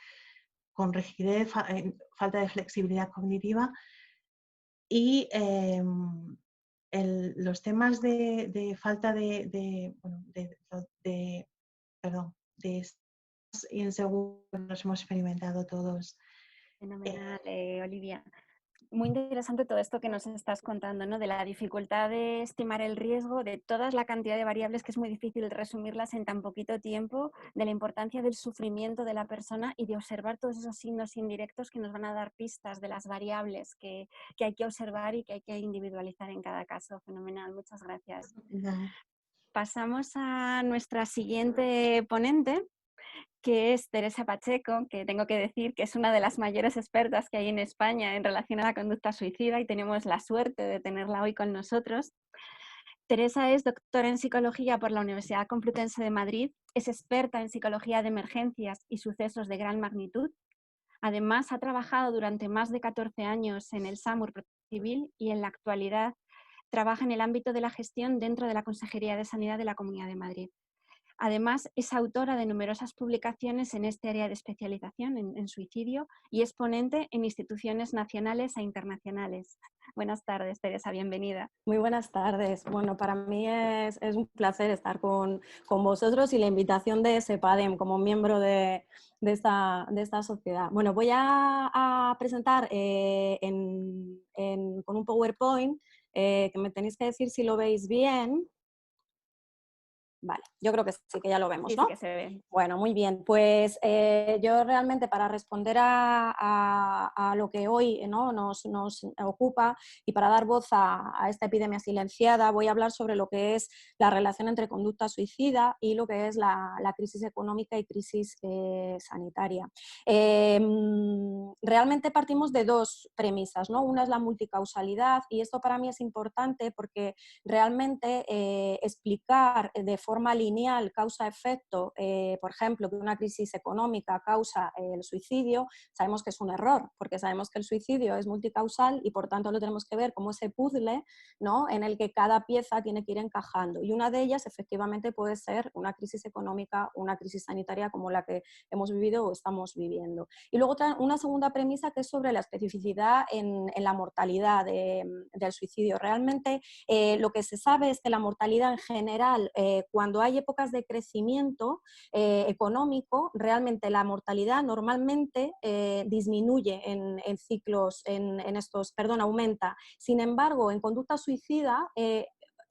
con rigidez, falta de flexibilidad cognitiva y los temas de falta bueno, perdón, de inseguros los hemos experimentado todos. Fenomenal, Olivia. Muy interesante todo esto que nos estás contando, ¿no? De la dificultad de estimar el riesgo, de toda la cantidad de variables que es muy difícil resumirlas en tan poquito tiempo, de la importancia del sufrimiento de la persona y de observar todos esos signos indirectos que nos van a dar pistas de las variables que hay que observar y que hay que individualizar en cada caso. Fenomenal, muchas gracias. No. Pasamos a nuestra siguiente ponente, que es Teresa Pacheco, que tengo que decir que es una de las mayores expertas que hay en España en relación a la conducta suicida y tenemos la suerte de tenerla hoy con nosotros. Teresa es doctora en psicología por la Universidad Complutense de Madrid, es experta en psicología de emergencias y sucesos de gran magnitud. Además, ha trabajado durante más de 14 años en el SAMUR Civil y en la actualidad trabaja en el ámbito de la gestión dentro de la Consejería de Sanidad de la Comunidad de Madrid. Además, es autora de numerosas publicaciones en este área de especialización, en suicidio, y es ponente en instituciones nacionales e internacionales. Buenas tardes, Teresa, bienvenida. Muy buenas tardes. Bueno, para mí es un placer estar con vosotros y la invitación de SEPADEM como miembro de esta sociedad. Bueno, voy a presentar con un PowerPoint que me tenéis que decir si lo veis bien. Vale, yo creo que sí, que ya lo vemos, Sí, ¿no? sí que se ve. Bueno, muy bien. Pues yo realmente para responder a lo que hoy, ¿no?, nos ocupa y para dar voz a esta epidemia silenciada, voy a hablar sobre lo que es la relación entre conducta suicida y lo que es la crisis económica y crisis sanitaria. Realmente partimos de dos premisas, ¿no? Una es la multicausalidad y esto para mí es importante porque realmente explicar de forma lineal causa-efecto, por ejemplo, que una crisis económica causa el suicidio, sabemos que es un error, porque sabemos que el suicidio es multicausal y por tanto lo tenemos que ver como ese puzzle, ¿no?, en el que cada pieza tiene que ir encajando. Y una de ellas efectivamente puede ser una crisis económica, una crisis sanitaria como la que hemos vivido o estamos viviendo. Y luego una segunda premisa que es sobre la especificidad en la mortalidad del suicidio. Realmente lo que se sabe es que la mortalidad en general, cuando hay épocas de crecimiento económico, realmente la mortalidad normalmente disminuye en ciclos, aumenta. Sin embargo, en conducta suicida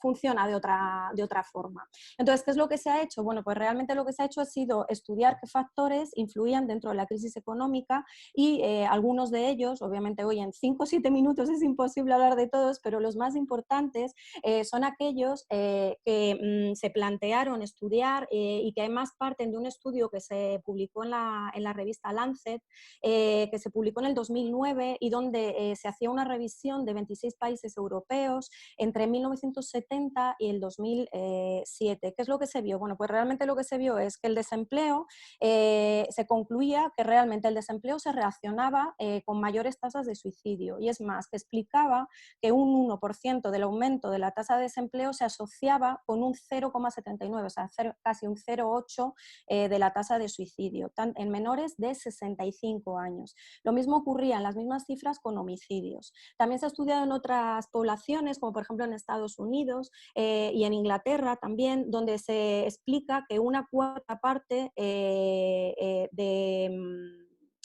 funciona de otra forma. Entonces, ¿qué es lo que se ha hecho? Bueno, pues realmente lo que se ha hecho ha sido estudiar qué factores influían dentro de la crisis económica y algunos de ellos, obviamente hoy en 5 o 7 minutos es imposible hablar de todos, pero los más importantes son aquellos que se plantearon estudiar y que además parten de un estudio que se publicó en la revista Lancet, que se publicó en el 2009 y donde se hacía una revisión de 26 países europeos entre 1970 y el 2007. ¿Qué es lo que se vio? Bueno, pues realmente lo que se vio es que el desempleo, se concluía que realmente el desempleo se relacionaba con mayores tasas de suicidio y es más, que explicaba que un 1% del aumento de la tasa de desempleo se asociaba con un 0,79, o sea, casi un 0,8 de la tasa de suicidio, en menores de 65 años. Lo mismo ocurría en las mismas cifras con homicidios. También se ha estudiado en otras poblaciones, como por ejemplo en Estados Unidos y en Inglaterra también, donde se explica que una cuarta parte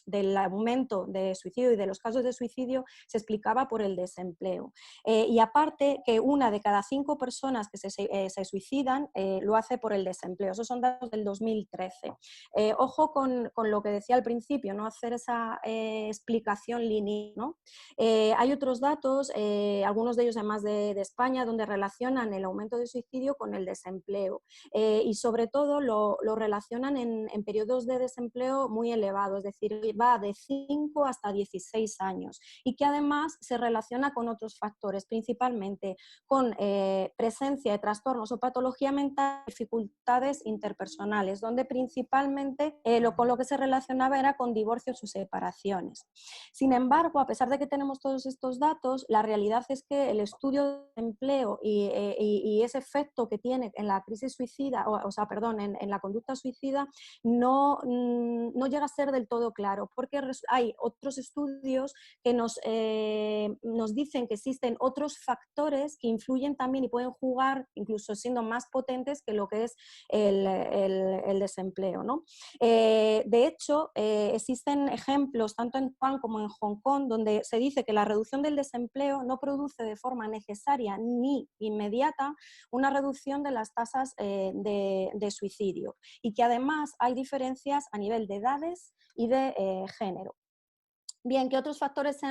del aumento de suicidio y de los casos de suicidio se explicaba por el desempleo. Y aparte que una de cada 5 personas que se suicidan lo hace por el desempleo. Esos son datos del 2013. Ojo con lo que decía al principio, no hacer esa explicación lineal, ¿no? Hay otros datos, algunos de ellos además de España, donde relacionan el aumento de suicidio con el desempleo y sobre todo lo relacionan en periodos de desempleo muy elevados, es decir, va de 5 hasta 16 años y que además se relaciona con otros factores, principalmente con presencia de trastornos o patología mental, dificultades interpersonales, donde principalmente con lo que se relacionaba era con divorcios o separaciones. Sin embargo, a pesar de que tenemos todos estos datos, la realidad es que el estudio de empleo y ese efecto que tiene en la crisis suicida, en la conducta suicida, no llega a ser del todo claro, porque hay otros estudios que nos dicen que existen otros factores que influyen también y pueden jugar, incluso siendo más potentes que lo que es el desempleo, ¿no? De hecho, existen ejemplos tanto en Taiwán como en Hong Kong donde se dice que la reducción del desempleo no produce de forma necesaria ni inmediata una reducción de las tasas de suicidio y que además hay diferencias a nivel de edades y de género. Bien, ¿qué otros factores se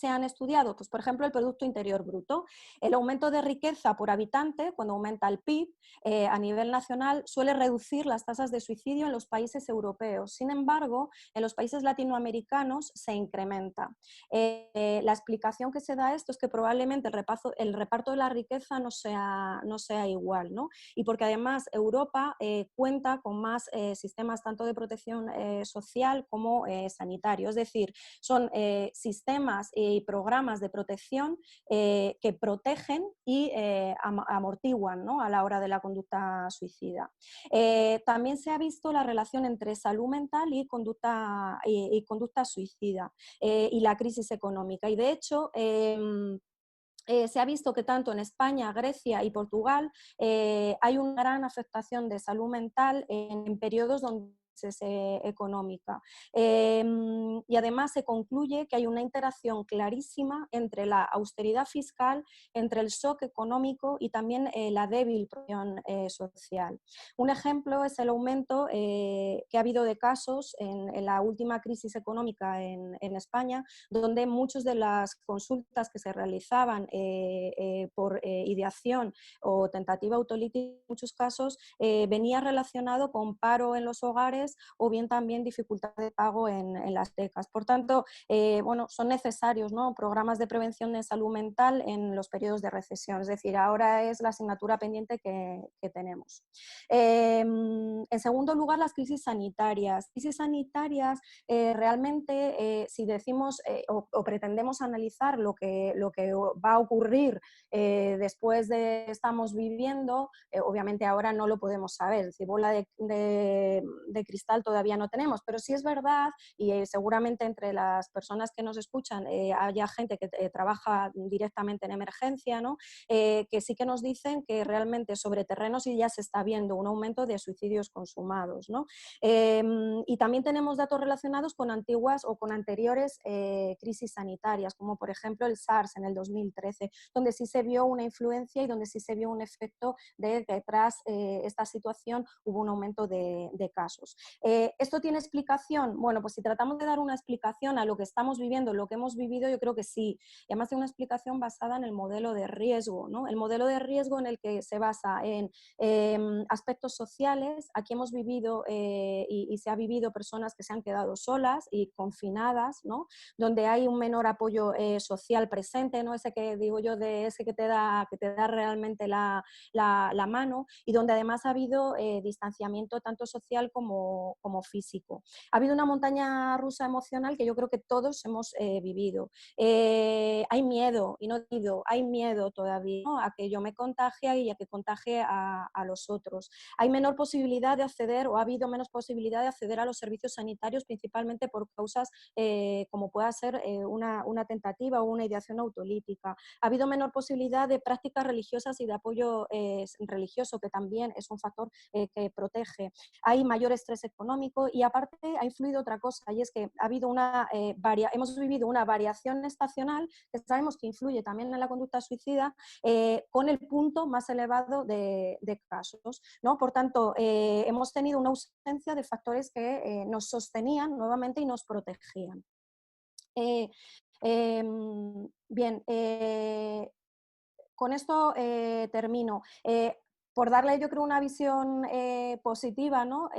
han estudiado? Pues, por ejemplo, el Producto Interior Bruto. El aumento de riqueza por habitante, cuando aumenta el PIB a nivel nacional, suele reducir las tasas de suicidio en los países europeos. Sin embargo, en los países latinoamericanos se incrementa. La explicación que se da a esto es que probablemente el reparto de la riqueza no sea igual, ¿no? Y porque además Europa cuenta con más sistemas tanto de protección social como sanitario. Es decir, son sistemas y programas de protección que protegen y amortiguan, ¿no?, a la hora de la conducta suicida. También se ha visto la relación entre salud mental y conducta suicida y la crisis económica. Y de hecho, se ha visto que tanto en España, Grecia y Portugal hay una gran afectación de salud mental en periodos donde económica. Y además se concluye que hay una interacción clarísima entre la austeridad fiscal, entre el shock económico y también la débil protección social. Un ejemplo es el aumento que ha habido de casos en la última crisis económica en España, donde muchas de las consultas que se realizaban por ideación o tentativa autolítica, en muchos casos venía relacionado con paro en los hogares o bien también dificultad de pago en las becas. Por tanto, bueno, son necesarios, ¿no?, programas de prevención de salud mental en los periodos de recesión. Es decir, ahora es la asignatura pendiente que tenemos. En segundo lugar, las crisis sanitarias. Crisis sanitarias realmente, si decimos o pretendemos analizar lo que va a ocurrir después de que estamos viviendo, obviamente ahora no lo podemos saber, es decir, bola de cristal todavía no tenemos, pero sí es verdad, y seguramente entre las personas que nos escuchan haya gente que trabaja directamente en emergencia, ¿no?, que sí que nos dicen que realmente sobre terrenos y ya se está viendo un aumento de suicidios consumados, ¿no? Y también tenemos datos relacionados con antiguas o con anteriores crisis sanitarias, como por ejemplo el SARS en el 2013, donde sí se vio una influencia y donde sí se vio un efecto de que tras esta situación hubo un aumento de casos. ¿Esto tiene explicación? Bueno, pues si tratamos de dar una explicación a lo que estamos viviendo, lo que hemos vivido, yo creo que sí. Y además tiene una explicación basada en el modelo de riesgo, ¿no? El modelo de riesgo en el que se basa en aspectos sociales. Aquí hemos vivido y se ha vivido personas que se han quedado solas y confinadas, ¿no?, donde hay un menor apoyo social presente, ¿no?, ese que digo yo, de ese que te da realmente la mano, y donde además ha habido distanciamiento tanto social como físico. Ha habido una montaña rusa emocional que yo creo que todos hemos vivido. Hay miedo, y no digo, hay miedo todavía, ¿no?, a que yo me contagie y a que contagie a los otros. Hay menor posibilidad de acceder, o ha habido menos posibilidad de acceder a los servicios sanitarios, principalmente por causas como pueda ser una tentativa o una ideación autolítica. Ha habido menor posibilidad de prácticas religiosas y de apoyo religioso, que también es un factor que protege. Hay mayor estrés económico y aparte ha influido otra cosa, y es que ha habido hemos vivido una variación estacional que sabemos que influye también en la conducta suicida con el punto más elevado de casos, ¿no? Por tanto, hemos tenido una ausencia de factores que nos sostenían nuevamente y nos protegían. Bien, con esto termino. Por darle, yo creo, una visión positiva, ¿no?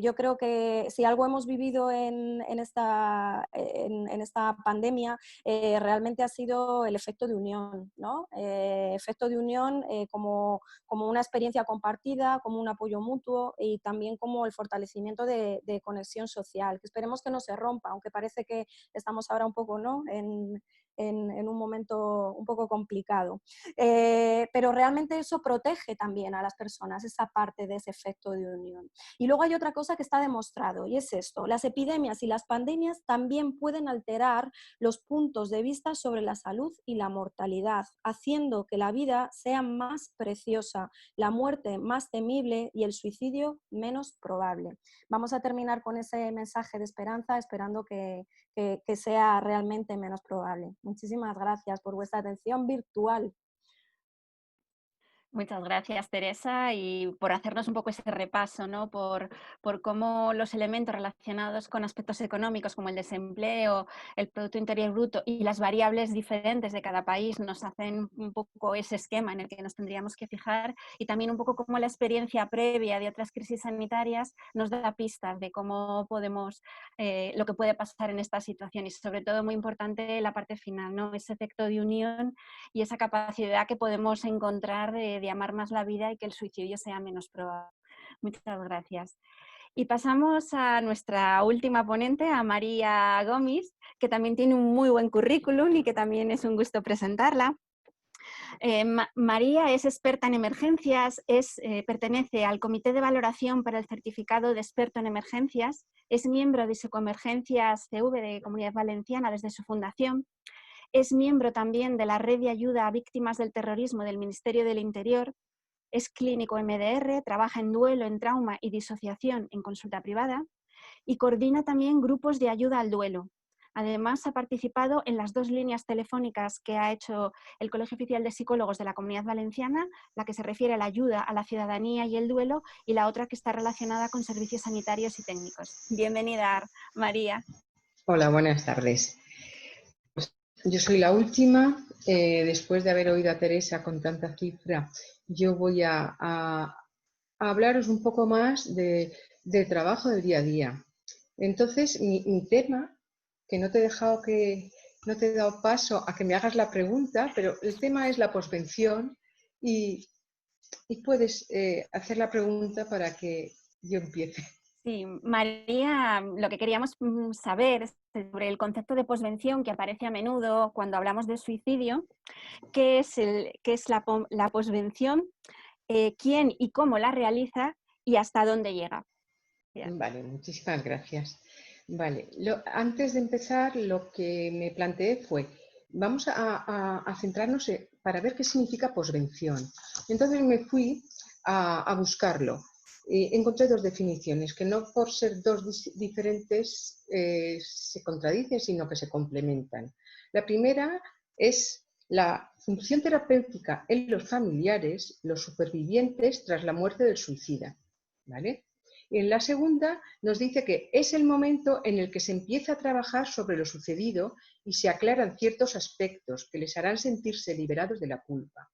Yo creo que si algo hemos vivido en esta pandemia, realmente ha sido el efecto de unión, ¿no? Efecto de unión como una experiencia compartida, como un apoyo mutuo y también como el fortalecimiento de conexión social, que esperemos que no se rompa, aunque parece que estamos ahora un poco, ¿no?, en un momento un poco complicado. Pero realmente eso protege también a las personas, esa parte de ese efecto de unión. Y luego hay otra cosa que está demostrado, y es esto: las epidemias y las pandemias también pueden alterar los puntos de vista sobre la salud y la mortalidad, haciendo que la vida sea más preciosa, la muerte más temible y el suicidio menos probable. Vamos a terminar con ese mensaje de esperanza, esperando que sea realmente menos probable. Muchísimas gracias por vuestra atención virtual. Muchas gracias, Teresa, y por hacernos un poco ese repaso, ¿no?, por cómo los elementos relacionados con aspectos económicos como el desempleo, el Producto Interior Bruto y las variables diferentes de cada país nos hacen un poco ese esquema en el que nos tendríamos que fijar, y también un poco cómo la experiencia previa de otras crisis sanitarias nos da pistas de cómo podemos, lo que puede pasar en esta situación, y sobre todo muy importante la parte final, ¿no?, ese efecto de unión y esa capacidad que podemos encontrar de amar más la vida y que el suicidio sea menos probable. Muchas gracias. Y pasamos a nuestra última ponente, a María Gómez, que también tiene un muy buen currículum y que también es un gusto presentarla. María es experta en emergencias, pertenece al Comité de Valoración para el Certificado de Experto en Emergencias, es miembro de Psicoemergencias CV de Comunidad Valenciana desde su fundación. Es miembro también de la Red de Ayuda a Víctimas del Terrorismo del Ministerio del Interior es clínico MDR, trabaja en duelo, en trauma y disociación en consulta privada y coordina también grupos de ayuda al duelo. Además, ha participado en las 2 líneas telefónicas que ha hecho el Colegio Oficial de Psicólogos de la Comunidad Valenciana, la que se refiere a la ayuda a la ciudadanía y el duelo, y la otra que está relacionada con servicios sanitarios y técnicos. Bienvenida, María. Hola, buenas tardes. Pues yo soy la última. Después de haber oído a Teresa con tanta cifra, yo voy a hablaros un poco más de trabajo del día a día. Entonces, mi tema, que no te he dado paso a que me hagas la pregunta, pero el tema es la posvención y puedes hacer la pregunta para que yo empiece. Sí, María, lo que queríamos saber es sobre el concepto de posvención que aparece a menudo cuando hablamos de suicidio. ¿Qué es la posvención? ¿Quién y cómo la realiza y hasta dónde llega? Bien. Vale, muchísimas gracias. Vale, antes de empezar, lo que me planteé fue, vamos a centrarnos para ver qué significa posvención. Entonces me fui a buscarlo. Encontré 2 definiciones, que no por ser 2 diferentes se contradicen, sino que se complementan. La primera es la función terapéutica en los familiares, los supervivientes tras la muerte del suicida, ¿vale? Y en la segunda nos dice que es el momento en el que se empieza a trabajar sobre lo sucedido y se aclaran ciertos aspectos que les harán sentirse liberados de la culpa.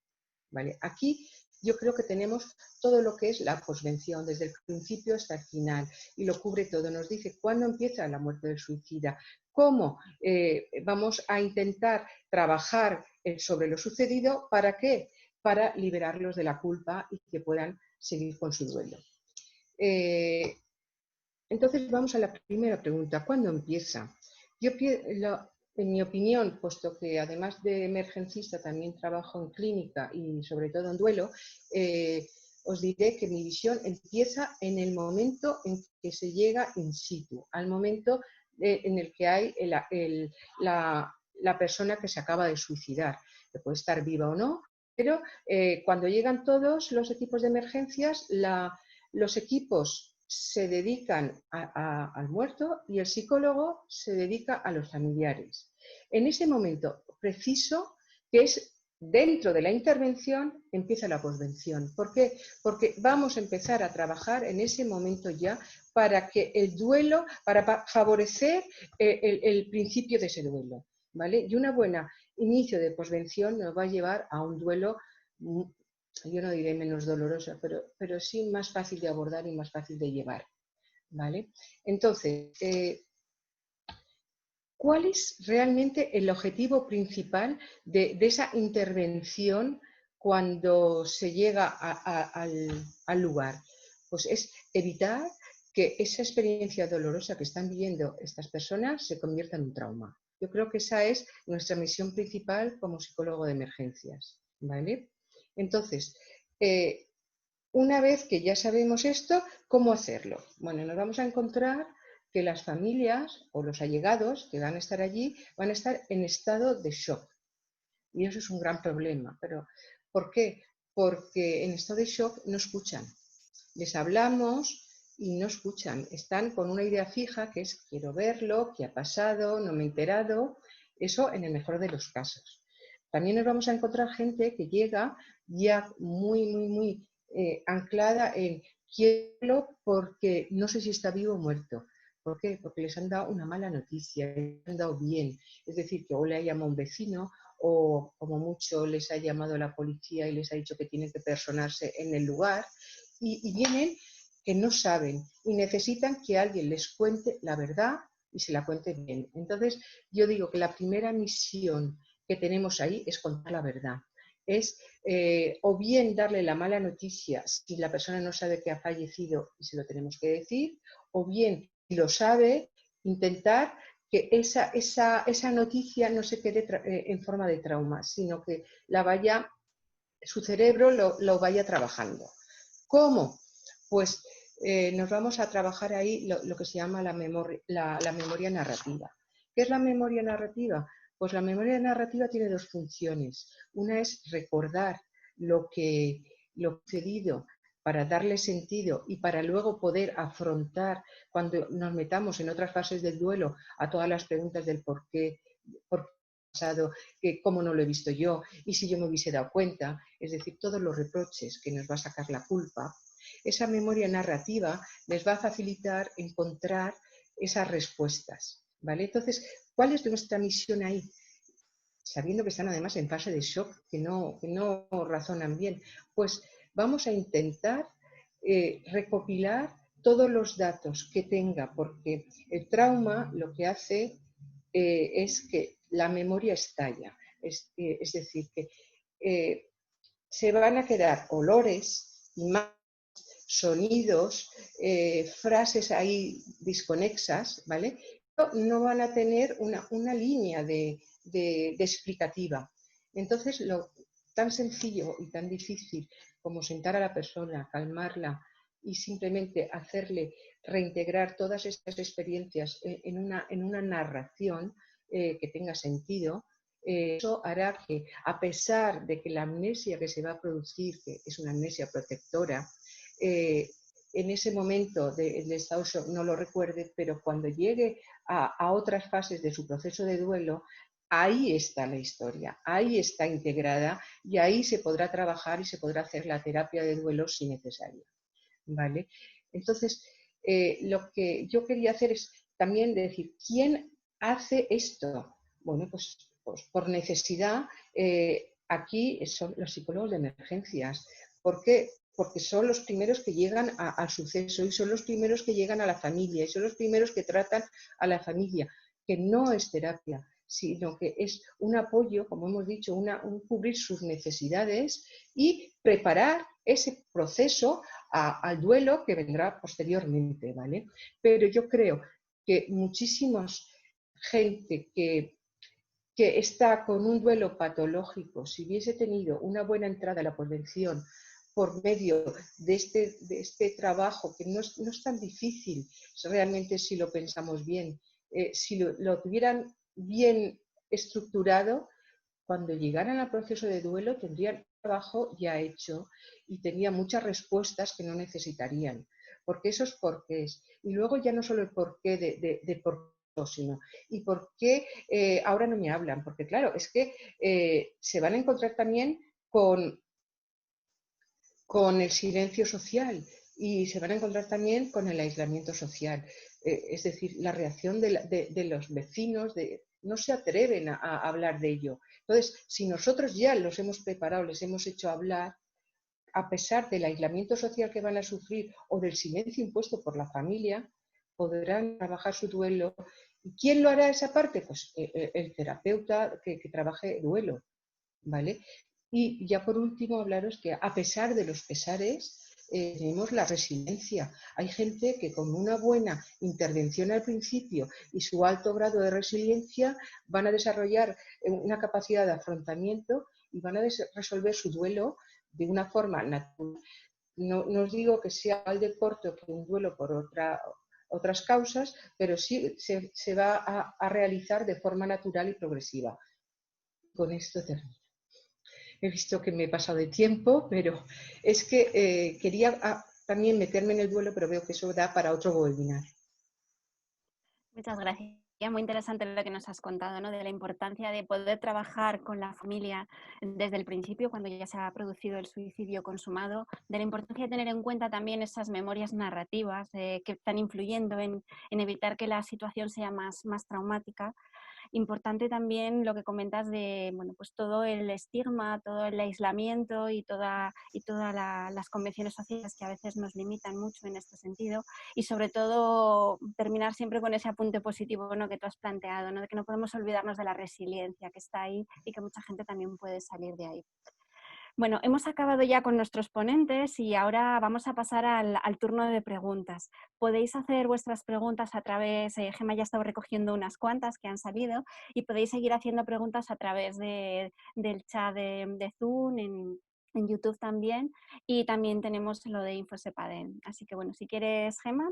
¿Vale? Aquí yo creo que tenemos todo lo que es la posvención, desde el principio hasta el final, y lo cubre todo. Nos dice cuándo empieza la muerte del suicida, cómo vamos a intentar trabajar sobre lo sucedido, ¿para qué? Para liberarlos de la culpa y que puedan seguir con su duelo. Entonces vamos a la primera pregunta, ¿cuándo empieza? En mi opinión, puesto que además de emergencista también trabajo en clínica y sobre todo en duelo, os diré que mi visión empieza en el momento en que se llega in situ, al momento en el que hay la persona que se acaba de suicidar, que puede estar viva o no, pero cuando llegan todos los equipos de emergencias, los equipos se dedican al muerto y el psicólogo se dedica a los familiares. En ese momento preciso, que es dentro de la intervención, empieza la posvención. ¿Por qué? Porque vamos a empezar a trabajar en ese momento ya para que el duelo, para favorecer el principio de ese duelo, ¿vale? Y una buena inicio de posvención nos va a llevar a un duelo, yo no diré menos dolorosa, pero sí más fácil de abordar y más fácil de llevar, ¿vale? Entonces, ¿cuál es realmente el objetivo principal de esa intervención cuando se llega al lugar? Pues es evitar que esa experiencia dolorosa que están viviendo estas personas se convierta en un trauma. Yo creo que esa es nuestra misión principal como psicólogo de emergencias, ¿vale? Entonces, una vez que ya sabemos esto, ¿cómo hacerlo? Bueno, nos vamos a encontrar que las familias o los allegados que van a estar allí van a estar en estado de shock. Y eso es un gran problema. ¿Pero por qué? Porque en estado de shock no escuchan. Les hablamos y no escuchan. Están con una idea fija que es quiero verlo, qué ha pasado, no me he enterado. Eso en el mejor de los casos. También nos vamos a encontrar gente que llega ya muy anclada en quiero porque no sé si está vivo o muerto. ¿Por qué? Porque les han dado una mala noticia, les han dado bien. Es decir, que o le ha llamado un vecino o como mucho les ha llamado la policía y les ha dicho que tienen que personarse en el lugar y vienen que no saben y necesitan que alguien les cuente la verdad y se la cuente bien. Entonces, yo digo que la primera misión que tenemos ahí es contar la verdad. Es o bien darle la mala noticia si la persona no sabe que ha fallecido y se lo tenemos que decir, o bien, si lo sabe, intentar que esa noticia no se quede en forma de trauma, sino que su cerebro lo vaya trabajando. ¿Cómo? Pues nos vamos a trabajar ahí lo que se llama la memoria narrativa. ¿Qué es la memoria narrativa? Pues la memoria narrativa tiene 2 funciones. Una es recordar lo que lo sucedido para darle sentido y para luego poder afrontar, cuando nos metamos en otras fases del duelo, a todas las preguntas del por qué ha pasado, que cómo no lo he visto yo, y si yo me hubiese dado cuenta, es decir, todos los reproches que nos va a sacar la culpa, esa memoria narrativa les va a facilitar encontrar esas respuestas, ¿vale? Entonces, ¿cuál es nuestra misión ahí? Sabiendo que están además en fase de shock, que no razonan bien, pues vamos a intentar recopilar todos los datos que tenga, porque el trauma lo que hace es que la memoria estalla, es decir, que se van a quedar olores, imágenes, sonidos, frases ahí desconexas, ¿vale? No van a tener una línea de explicativa. Entonces, lo tan sencillo y tan difícil como sentar a la persona, calmarla y simplemente hacerle reintegrar todas estas experiencias en una narración que tenga sentido, eso hará que, a pesar de que la amnesia que se va a producir, que es una amnesia protectora, en ese momento del estado shock no lo recuerde, pero cuando llegue a otras fases de su proceso de duelo, ahí está la historia, ahí está integrada y ahí se podrá trabajar y se podrá hacer la terapia de duelo si necesario, ¿vale? Entonces, lo que yo quería hacer es también decir, ¿quién hace esto? Bueno, pues por necesidad, aquí son los psicólogos de emergencias. ¿Por qué? Porque son los primeros que llegan al suceso y son los primeros que llegan a la familia y son los primeros que tratan a la familia, que no es terapia, sino que es un apoyo, como hemos dicho, un cubrir sus necesidades y preparar ese proceso al duelo que vendrá posteriormente, ¿vale? Pero yo creo que muchísimos gente que está con un duelo patológico, si hubiese tenido una buena entrada a la prevención por medio de este trabajo, que no es tan difícil realmente si lo pensamos bien, si lo tuvieran bien estructurado, cuando llegaran al proceso de duelo tendrían trabajo ya hecho y tendrían muchas respuestas que no necesitarían, porque esos porqués, y luego ya no solo el porqué de por qué, sino y por qué ahora no me hablan, porque claro, es que se van a encontrar también con el silencio social y se van a encontrar también con el aislamiento social. Es decir, la reacción de los vecinos no se atreven a hablar de ello. Entonces, si nosotros ya los hemos preparado, les hemos hecho hablar, a pesar del aislamiento social que van a sufrir o del silencio impuesto por la familia, podrán trabajar su duelo. ¿Y quién lo hará esa parte? Pues el terapeuta que trabaje duelo, ¿vale? Y ya por último hablaros que a pesar de los pesares, tenemos la resiliencia. Hay gente que con una buena intervención al principio y su alto grado de resiliencia van a desarrollar una capacidad de afrontamiento y van a resolver su duelo de una forma natural. No os digo que sea igual de corto que un duelo por otras causas, pero sí se va a realizar de forma natural y progresiva. Con esto termino. He visto que me he pasado de tiempo, pero es que quería también meterme en el duelo, pero veo que eso da para otro webinar. Muchas gracias. Muy interesante lo que nos has contado, ¿no? De la importancia de poder trabajar con la familia desde el principio, cuando ya se ha producido el suicidio consumado, de la importancia de tener en cuenta también esas memorias narrativas que están influyendo en evitar que la situación sea más traumática. Importante también lo que comentas de, bueno, pues todo el estigma, todo el aislamiento y todas las convenciones sociales que a veces nos limitan mucho en este sentido, y sobre todo terminar siempre con ese apunte positivo, ¿no?, que tú has planteado, ¿no?, de que no podemos olvidarnos de la resiliencia que está ahí y que mucha gente también puede salir de ahí. Bueno, hemos acabado ya con nuestros ponentes y ahora vamos a pasar al turno de preguntas. Podéis hacer vuestras preguntas a través, Gemma ya ha estado recogiendo unas cuantas que han salido, y podéis seguir haciendo preguntas a través del chat de Zoom, en YouTube también, y también tenemos lo de InfoSePaDEM. Así que bueno, si quieres, Gemma,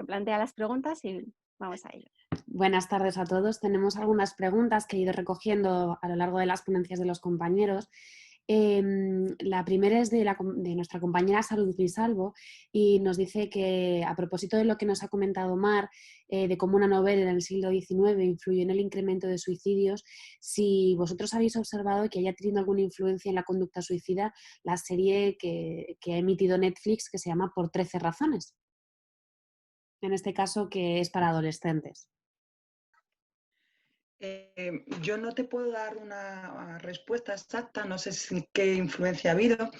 plantea las preguntas y vamos a ello. Buenas tardes a todos. Tenemos algunas preguntas que he ido recogiendo a lo largo de las ponencias de los compañeros. La primera es de nuestra compañera Salud Mi Salvo y nos dice que, a propósito de lo que nos ha comentado Mar, de cómo una novela en el siglo XIX influyó en el incremento de suicidios, si vosotros habéis observado que haya tenido alguna influencia en la conducta suicida la serie que ha emitido Netflix, que se llama Por 13 razones. En este caso, que es para adolescentes. Yo no te puedo dar una respuesta exacta, no sé qué influencia ha habido.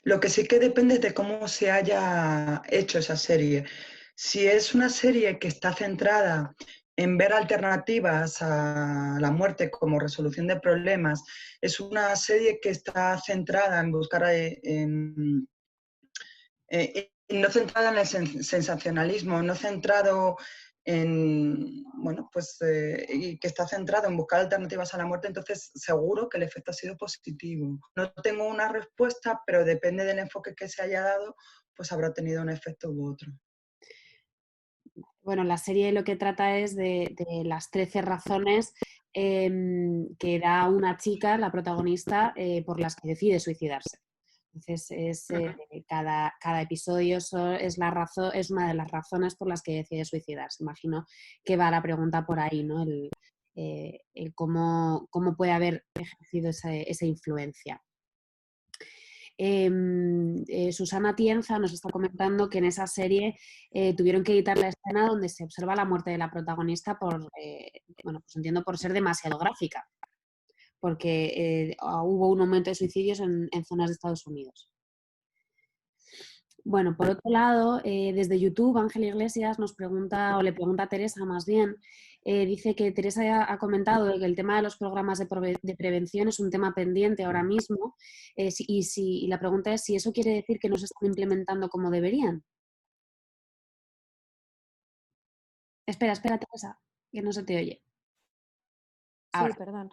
Lo que sí que depende es de cómo se haya hecho esa serie. Si es una serie que está centrada en ver alternativas a la muerte como resolución de problemas, es una serie que está centrada en buscar no centrada en el sensacionalismo, no centrado en, bueno, pues, y que está centrado en buscar alternativas a la muerte, entonces seguro que el efecto ha sido positivo. No tengo una respuesta, pero depende del enfoque que se haya dado, pues habrá tenido un efecto u otro. Bueno, la serie lo que trata es de las 13 razones que da una chica, la protagonista, por las que decide suicidarse. Entonces, cada episodio es una de las razones por las que decide suicidarse. Imagino que va la pregunta por ahí, ¿no? El cómo puede haber ejercido esa influencia. Susana Tienza nos está comentando que en esa serie tuvieron que editar la escena donde se observa la muerte de la protagonista pues entiendo por ser demasiado gráfica, porque hubo un aumento de suicidios en zonas de Estados Unidos. Bueno, por otro lado, desde YouTube, Ángel Iglesias nos pregunta, o le pregunta a Teresa más bien, dice que Teresa ha comentado que el tema de los programas de prevención es un tema pendiente ahora mismo, y la pregunta es si eso quiere decir que no se están implementando como deberían. Espera, Teresa, que no se te oye. Ahora. Sí, perdón.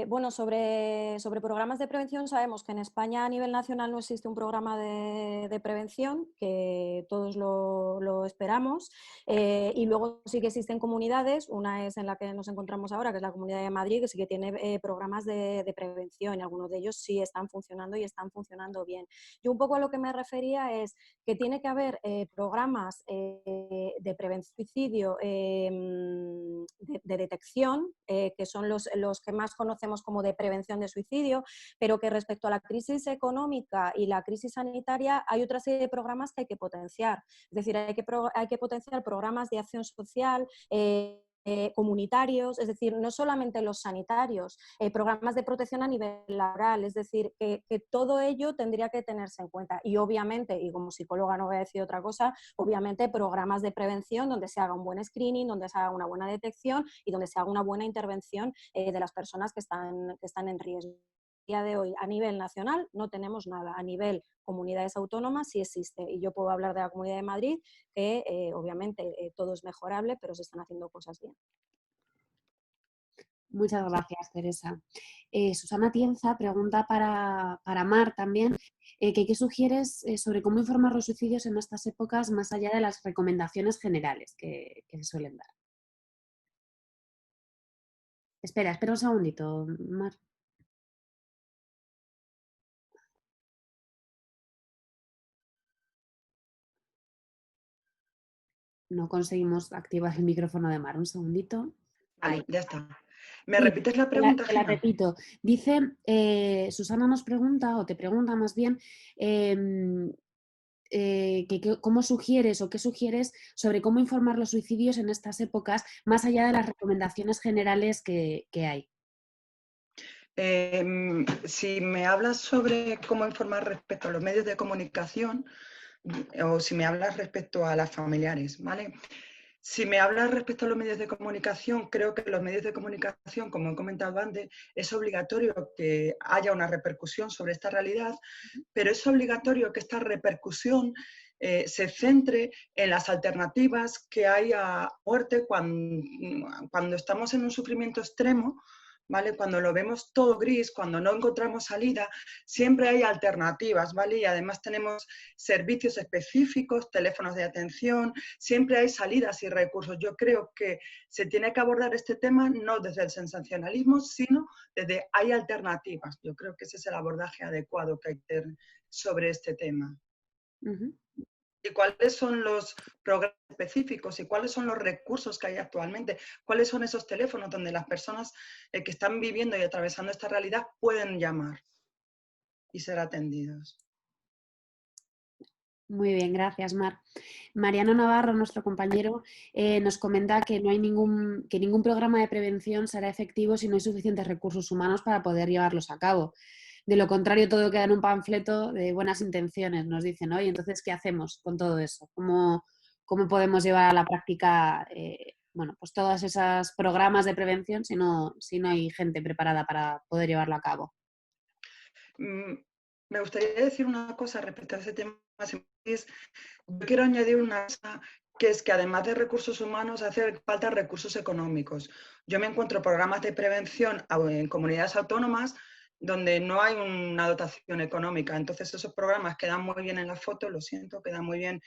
Bueno, sobre programas de prevención, sabemos que en España a nivel nacional no existe un programa de prevención, que todos lo esperamos, y luego sí que existen comunidades, una es en la que nos encontramos ahora, que es la Comunidad de Madrid, que sí que tiene programas de prevención, y algunos de ellos sí están funcionando y están funcionando bien. Yo un poco a lo que me refería es que tiene que haber programas de prevención de suicidio, de detección, que son los que más conocemos como de prevención de suicidio, pero que respecto a la crisis económica y la crisis sanitaria hay otra serie de programas que hay que potenciar. Es decir, hay que potenciar programas de acción social, comunitarios, es decir, no solamente los sanitarios, programas de protección a nivel laboral, es decir, que todo ello tendría que tenerse en cuenta. Y obviamente, y como psicóloga no voy a decir otra cosa, obviamente programas de prevención donde se haga un buen screening, donde se haga una buena detección y donde se haga una buena intervención de las personas que están en riesgo. A día de hoy, a nivel nacional, no tenemos nada. A nivel comunidades autónomas sí existe. Y yo puedo hablar de la Comunidad de Madrid, que obviamente todo es mejorable, pero se están haciendo cosas bien. Muchas gracias, Teresa. Susana Tienza pregunta para Mar también, ¿qué sugieres sobre cómo informar los suicidios en estas épocas más allá de las recomendaciones generales que se suelen dar? Espera un segundito, Mar. No conseguimos activar el micrófono de Mar. Un segundito. Vale, ya está. ¿Me repites la pregunta, Te la repito. Dice, Susana nos pregunta, o te pregunta más bien, ¿cómo sugieres o qué sugieres sobre cómo informar los suicidios en estas épocas, más allá de las recomendaciones generales que hay? Si me hablas sobre cómo informar respecto a los medios de comunicación, o si me hablas respecto a las familiares, ¿vale? Si me hablas respecto a los medios de comunicación, creo que los medios de comunicación, como he comentado antes, es obligatorio que haya una repercusión sobre esta realidad, pero es obligatorio que esta repercusión se centre en las alternativas que hay a muerte cuando estamos en un sufrimiento extremo, ¿vale? Cuando lo vemos todo gris, cuando no encontramos salida, siempre hay alternativas, ¿vale? Y además tenemos servicios específicos, teléfonos de atención, siempre hay salidas y recursos. Yo creo que se tiene que abordar este tema no desde el sensacionalismo, sino desde hay alternativas. Yo creo que ese es el abordaje adecuado que hay que tener sobre este tema. ¿Y cuáles son los programas específicos y cuáles son los recursos que hay actualmente? ¿Cuáles son esos teléfonos donde las personas que están viviendo y atravesando esta realidad pueden llamar y ser atendidos? Muy bien, gracias, Mar. Mariano Navarro, nuestro compañero, nos comenta que no hay ningún programa de prevención será efectivo si no hay suficientes recursos humanos para poder llevarlos a cabo. De lo contrario, todo queda en un panfleto de buenas intenciones, nos dicen, ¿no? Y entonces, ¿qué hacemos con todo eso? ¿Cómo podemos llevar a la práctica bueno, pues todos esos programas de prevención si no hay gente preparada para poder llevarlo a cabo? Me gustaría decir una cosa respecto a ese tema. Yo quiero añadir una cosa, que es que además de recursos humanos hace falta recursos económicos. Yo me encuentro programas de prevención en comunidades autónomas donde no hay una dotación económica. Entonces esos programas quedan muy bien en la foto, lo siento, quedan muy bien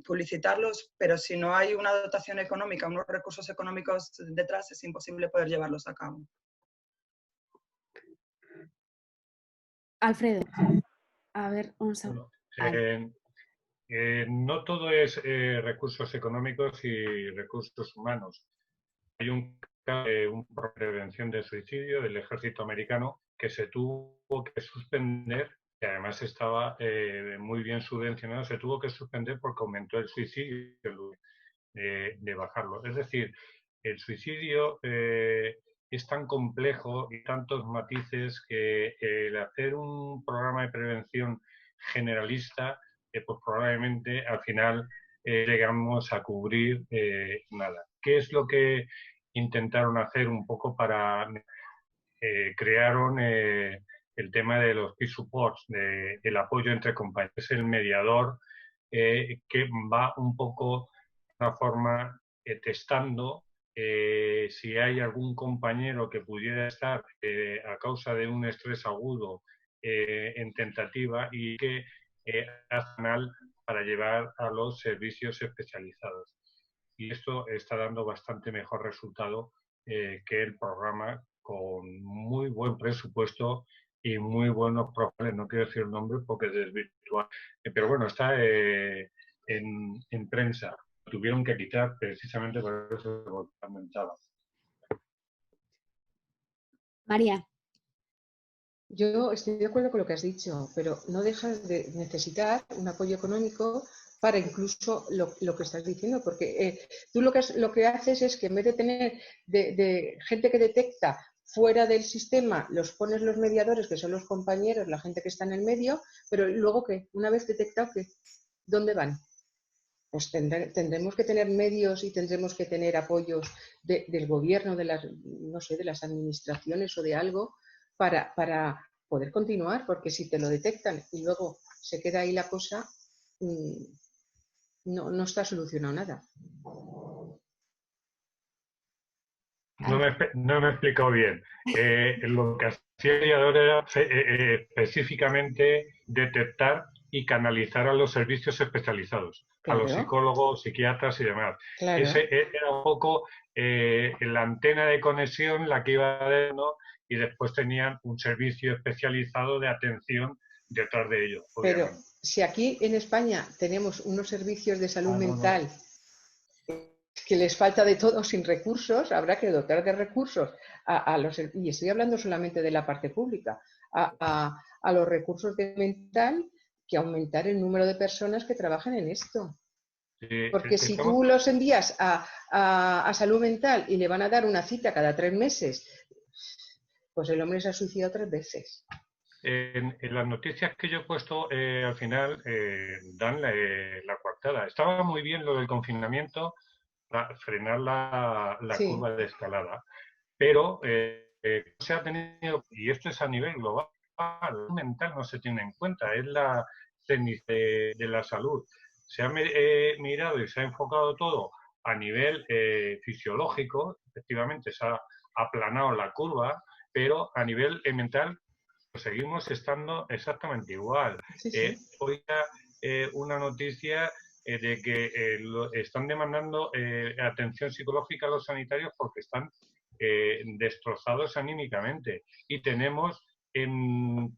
publicitarlos, pero si no hay una dotación económica, unos recursos económicos detrás, es imposible poder llevarlos a cabo. Alfredo, a ver, un segundo. No todo es recursos económicos y recursos humanos. Hay un caso de una prevención de suicidio del ejército americano que se tuvo que suspender, que además estaba muy bien subvencionado, se tuvo que suspender porque aumentó el suicidio de bajarlo. Es decir, el suicidio es tan complejo y tantos matices que el hacer un programa de prevención generalista, pues probablemente al final llegamos a cubrir nada. ¿Qué es lo que intentaron hacer un poco para crearon el tema de los peer supports, el apoyo entre compañeros, es el mediador que va un poco de una forma testando si hay algún compañero que pudiera estar a causa de un estrés agudo en tentativa y que hace mal para llevar a los servicios especializados. Y esto está dando bastante mejor resultado que el programa con muy buen presupuesto y muy buenos profesionales. No quiero decir el nombre porque es virtual, pero bueno, está en prensa. Tuvieron que quitar precisamente por eso que comentaba. María. Yo estoy de acuerdo con lo que has dicho, pero no dejas de necesitar un apoyo económico para incluso lo que estás diciendo, porque tú lo que haces es que en vez de tener de gente que detecta fuera del sistema, los pones los mediadores, que son los compañeros, la gente que está en el medio, pero luego ¿qué? Una vez detectado, ¿qué? ¿Dónde van? Pues tendremos que tener medios y tendremos que tener apoyos del gobierno, de las, no sé, de las administraciones o de algo para poder continuar, porque si te lo detectan y luego se queda ahí la cosa, no está solucionado nada. No me he explicado bien. Lo que hacía el mediador era específicamente detectar y canalizar a los servicios especializados, claro, a los psicólogos, psiquiatras y demás. Claro. Ese era un poco la antena de conexión, la que iba dando, y después tenían un servicio especializado de atención detrás de ellos. Pero si aquí en España tenemos unos servicios de salud mental que les falta de todo sin recursos, habrá que dotar de recursos a los, y estoy hablando solamente de la parte pública, a los recursos de mental, que aumentar el número de personas que trabajan en esto. Porque si tú los envías a salud mental y le van a dar una cita cada 3 meses, pues el hombre se ha suicidado 3 veces. En las noticias que yo he puesto, al final dan la coartada. Estaba muy bien lo del confinamiento, para frenar la sí, curva de escalada, pero se ha tenido, y esto es a nivel global, la salud mental no se tiene en cuenta, es la ceniza de la salud. Se ha mirado y se ha enfocado todo a nivel fisiológico, efectivamente se ha aplanado la curva, pero a nivel mental seguimos estando exactamente igual. Sí, sí. Hoy una noticia de que están demandando atención psicológica a los sanitarios porque están destrozados anímicamente. Y tenemos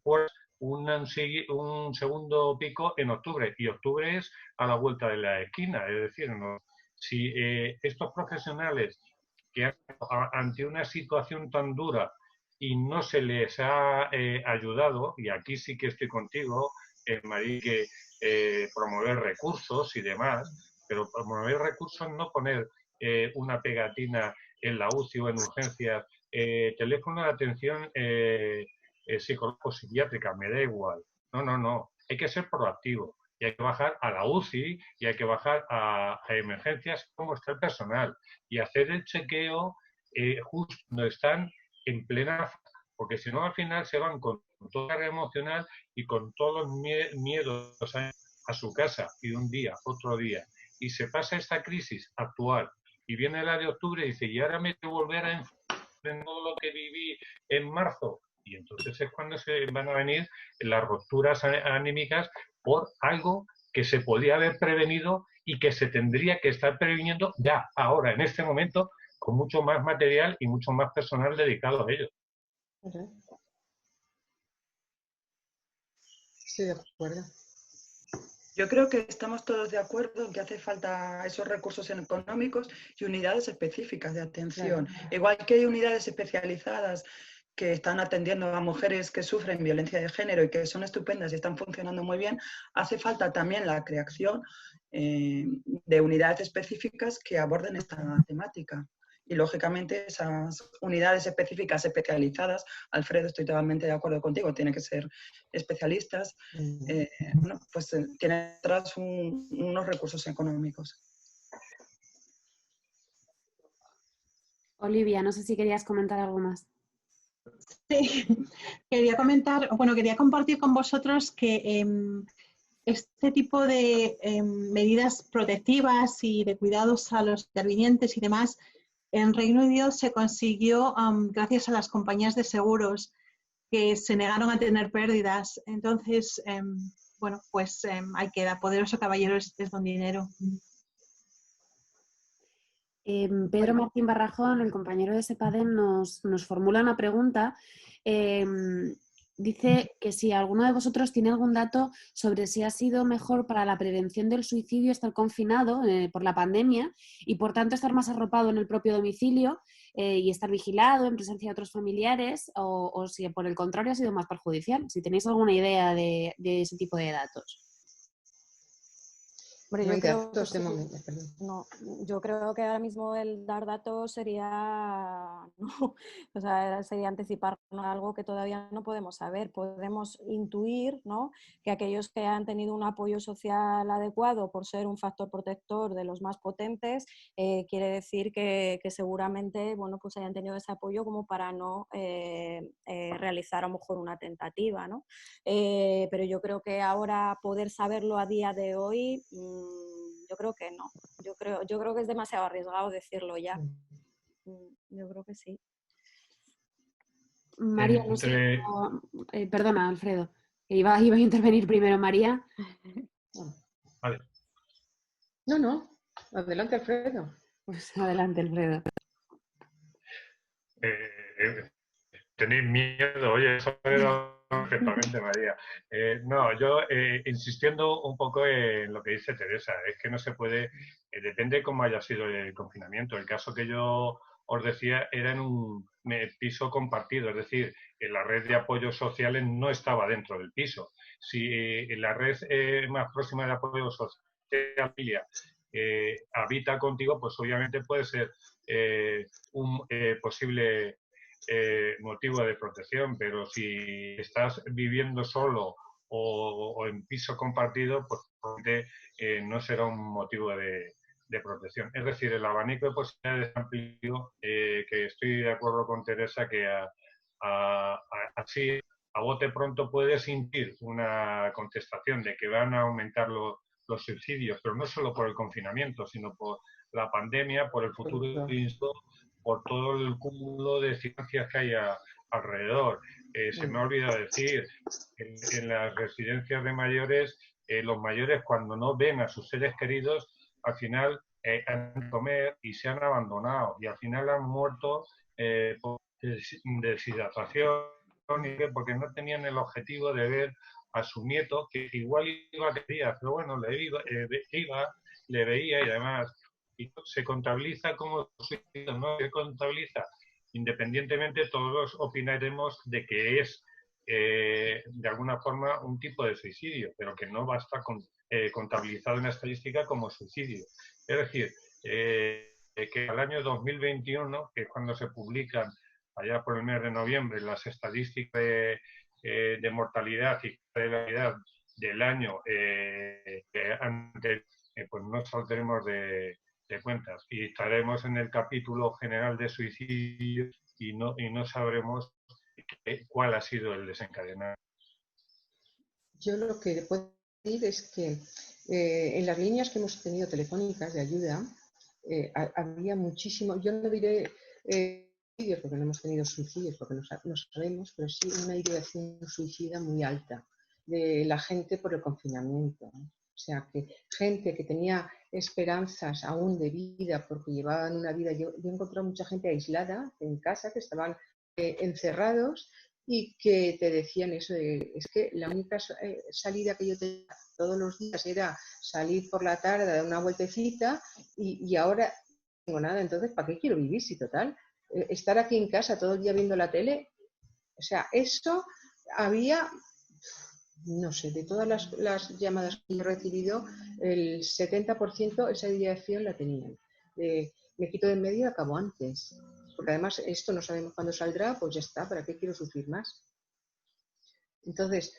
pues, un segundo pico en octubre, y octubre es a la vuelta de la esquina. Es decir, si estos profesionales que ante una situación tan dura y no se les ha ayudado, y aquí sí que estoy contigo, María, que promover recursos y demás, pero promover recursos, no poner una pegatina en la UCI o en urgencias, teléfono de atención psicológico-psiquiátrica, me da igual. No, no, no. Hay que ser proactivo y hay que bajar a la UCI y hay que bajar a emergencias como está el personal y hacer el chequeo justo cuando están en plena, porque si no al final se van con toda la carga emocional y con todos los miedos a su casa, y un día, otro día, y se pasa esta crisis actual y viene la de octubre y dice, y ahora me tengo que volver a enfrentar en todo lo que viví en marzo, y entonces es cuando se van a venir las rupturas anímicas por algo que se podía haber prevenido y que se tendría que estar previniendo ya, ahora, en este momento, con mucho más material y mucho más personal dedicado a ello. Estoy de acuerdo. Yo creo que estamos todos de acuerdo en que hace falta esos recursos económicos y unidades específicas de atención. Claro. Igual que hay unidades especializadas que están atendiendo a mujeres que sufren violencia de género y que son estupendas y están funcionando muy bien, hace falta también la creación de unidades específicas que aborden esta temática. Y, lógicamente, esas unidades específicas especializadas, Alfredo, estoy totalmente de acuerdo contigo, tienen que ser especialistas, bueno, pues tienen detrás unos recursos económicos. Olivia, no sé si querías comentar algo más. Sí, quería comentar, bueno, quería compartir con vosotros que este tipo de medidas protectivas y de cuidados a los intervinientes y demás, en Reino Unido se consiguió gracias a las compañías de seguros que se negaron a tener pérdidas. Entonces, bueno, pues ahí queda, poderoso caballero es don dinero. Pedro Martín Barrajón, el compañero de SEPADEM, nos formula una pregunta. Dice que si alguno de vosotros tiene algún dato sobre si ha sido mejor para la prevención del suicidio estar confinado por la pandemia y por tanto estar más arropado en el propio domicilio y estar vigilado en presencia de otros familiares, o si por el contrario ha sido más perjudicial. Si tenéis alguna idea de ese tipo de datos. Hombre, No hay yo creo datos que de sí. momento, perdón. No, yo creo que ahora mismo el dar datos sería, no, o sea, sería anticiparnos a algo que todavía no podemos saber. Podemos intuir, ¿no?, que aquellos que han tenido un apoyo social adecuado por ser un factor protector de los más potentes, quiere decir que seguramente, bueno, pues hayan tenido ese apoyo como para no realizar a lo mejor una tentativa, ¿no? Pero yo creo que ahora poder saberlo a día de hoy, yo creo que no. Yo creo que es demasiado arriesgado decirlo ya. Yo creo que sí. María, no sé, perdona, Alfredo, iba a intervenir primero María. Vale. No, adelante, Alfredo. Pues adelante, Alfredo. Tenéis miedo, oye, eso era perfectamente, María. No, yo insistiendo un poco en lo que dice Teresa, es que no se puede, depende cómo haya sido el confinamiento. El caso que yo os decía era en un piso compartido, es decir, la red de apoyos sociales no estaba dentro del piso. Si la red más próxima de apoyo social, familia, habita contigo, pues obviamente puede ser un posible motivo de protección, pero si estás viviendo solo o en piso compartido, pues no será un motivo de protección. Es decir, el abanico de posibilidades amplio, que estoy de acuerdo con Teresa, que así a bote pronto puedes sentir una contestación de que van a aumentar los suicidios, pero no solo por el confinamiento, sino por la pandemia, por el futuro por todo el cúmulo de ciencias que hay alrededor. Se me ha olvidado decir, en las residencias de mayores, los mayores cuando no ven a sus seres queridos, al final han de comer y se han abandonado y al final han muerto por deshidratación porque no tenían el objetivo de ver a su nieto, que igual iba a querer, pero bueno, le veía y además y se contabiliza como suicidio, ¿no? Se contabiliza. Independientemente, todos opinaremos de que es de alguna forma un tipo de suicidio, pero que no va a estar contabilizado en la estadística como suicidio. Es decir, que al año 2021, que es cuando se publican allá por el mes de noviembre las estadísticas de mortalidad y mortalidad del año que antes, pues no saldremos de cuentas y estaremos en el capítulo general de suicidio y no sabremos cuál ha sido el desencadenante. Yo lo que puedo decir es que en las líneas que hemos tenido telefónicas de ayuda había muchísimo, yo no diré suicidios porque no hemos tenido suicidios, porque no sabemos, pero sí una ideación suicida muy alta de la gente por el confinamiento. O sea, que gente que tenía esperanzas aún de vida porque llevaban una vida, yo he encontrado mucha gente aislada en casa que estaban encerrados y que te decían eso, es que la única salida que yo tenía todos los días era salir por la tarde, dar una vueltecita y ahora no tengo nada, entonces ¿para qué quiero vivir si total? Estar aquí en casa todo el día viendo la tele, o sea, eso había, no sé, de todas las llamadas que he recibido, el 70% esa ideación la tenían. Me quito de en medio y acabo antes. Porque además esto no sabemos cuándo saldrá, pues ya está, ¿para qué quiero sufrir más? Entonces,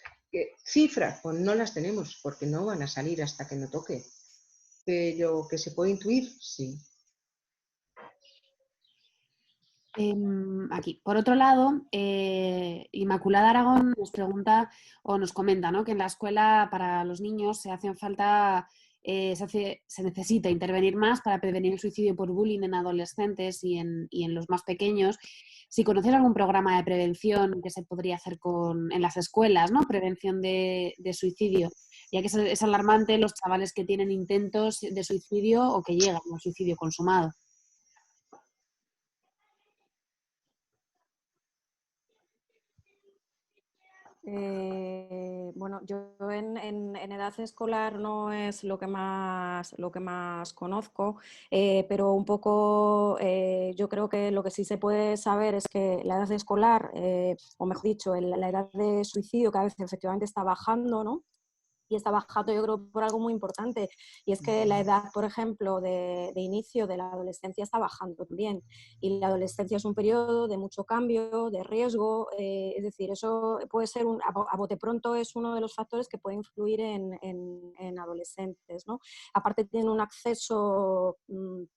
cifras, pues no las tenemos, porque no van a salir hasta que no toque. Pero que se puede intuir, sí. Aquí. Por otro lado, Inmaculada Aragón nos pregunta o nos comenta, ¿no?, que en la escuela para los niños se necesita intervenir más para prevenir el suicidio por bullying en adolescentes y en los más pequeños. Si conoces algún programa de prevención que se podría hacer en las escuelas, ¿no?, prevención de suicidio, ya que es alarmante los chavales que tienen intentos de suicidio o que llegan al suicidio consumado. Bueno, yo en edad escolar no es lo que más conozco, pero un poco yo creo que lo que sí se puede saber es que la edad escolar, o mejor dicho, la edad de suicidio cada vez efectivamente está bajando, ¿no? Y está bajando, yo creo, por algo muy importante, y es que la edad, por ejemplo, de inicio de la adolescencia está bajando también. Y la adolescencia es un periodo de mucho cambio, de riesgo, es decir, eso puede ser, a bote pronto, es uno de los factores que puede influir en adolescentes, ¿no? Aparte tienen un acceso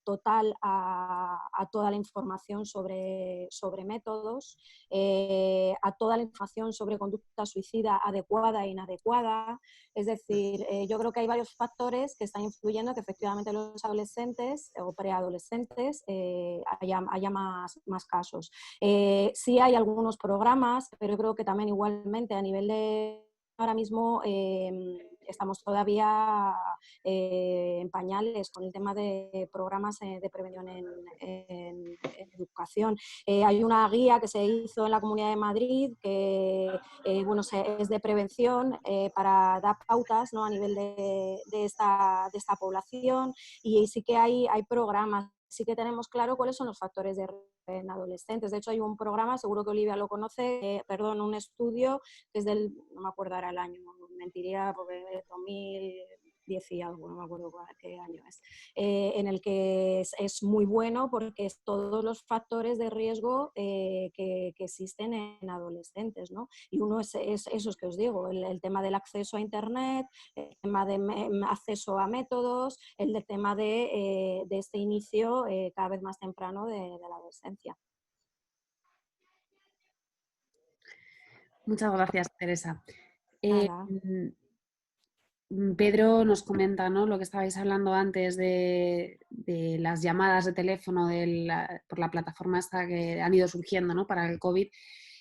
total a toda la información sobre métodos, a toda la información sobre conducta suicida adecuada e inadecuada. Es decir, yo creo que hay varios factores que están influyendo que efectivamente los adolescentes o preadolescentes haya más casos. Sí hay algunos programas, pero yo creo que también igualmente a nivel de ahora mismo estamos todavía en pañales con el tema de programas de prevención en educación. Hay una guía que se hizo en la Comunidad de Madrid que bueno, es de prevención para dar pautas, ¿no?, a nivel de esta población, y sí que hay programas. Sí que tenemos claro cuáles son los factores de riesgo en adolescentes. De hecho, hay un programa, seguro que Olivia lo conoce, un estudio que es no me acuerdo ahora el año, mentiría porque es 2010 y algo, no me acuerdo qué año es, en el que es muy bueno porque es todos los factores de riesgo que existen en adolescentes, ¿no? Y uno es esos que os digo, el tema del acceso a Internet, el tema de acceso a métodos, el tema de este inicio cada vez más temprano de la adolescencia. Muchas gracias, Teresa. Pedro nos comenta, ¿no?, lo que estabais hablando antes de las llamadas de teléfono por la plataforma esta que han ido surgiendo, ¿no?, para el COVID.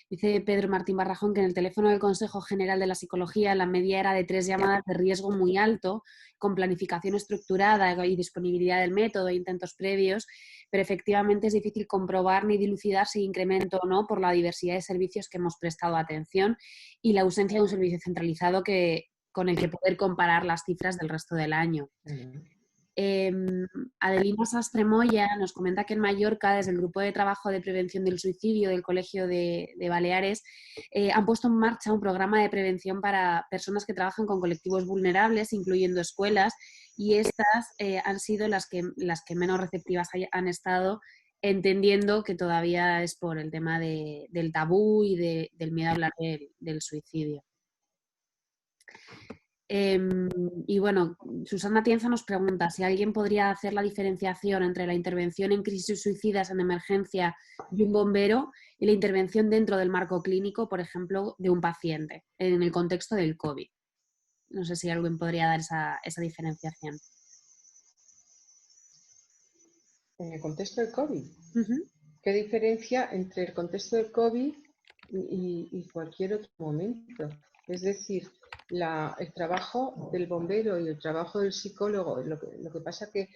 Dice Pedro Martín Barrajón que en el teléfono del Consejo General de la Psicología la media era de 3 llamadas de riesgo muy alto, con planificación estructurada y disponibilidad del método e intentos previos, pero efectivamente es difícil comprobar ni dilucidar si incremento o no por la diversidad de servicios que hemos prestado atención y la ausencia de un servicio centralizado con el que poder comparar las cifras del resto del año. Adelina Sastre Moya nos comenta que en Mallorca, desde el Grupo de Trabajo de Prevención del Suicidio del Colegio de Baleares, han puesto en marcha un programa de prevención para personas que trabajan con colectivos vulnerables, incluyendo escuelas, y estas han sido las que menos receptivas han estado, entendiendo que todavía es por el tema del tabú y del miedo a hablar del suicidio. Y bueno, Susana Tienza nos pregunta si alguien podría hacer la diferenciación entre la intervención en crisis suicidas en emergencia de un bombero y la intervención dentro del marco clínico, por ejemplo, de un paciente, en el contexto del COVID. No sé si alguien podría dar esa diferenciación. En el contexto del COVID. ¿Qué diferencia entre el contexto del COVID y cualquier otro momento? Es decir, el trabajo del bombero y el trabajo del psicólogo, lo que pasa que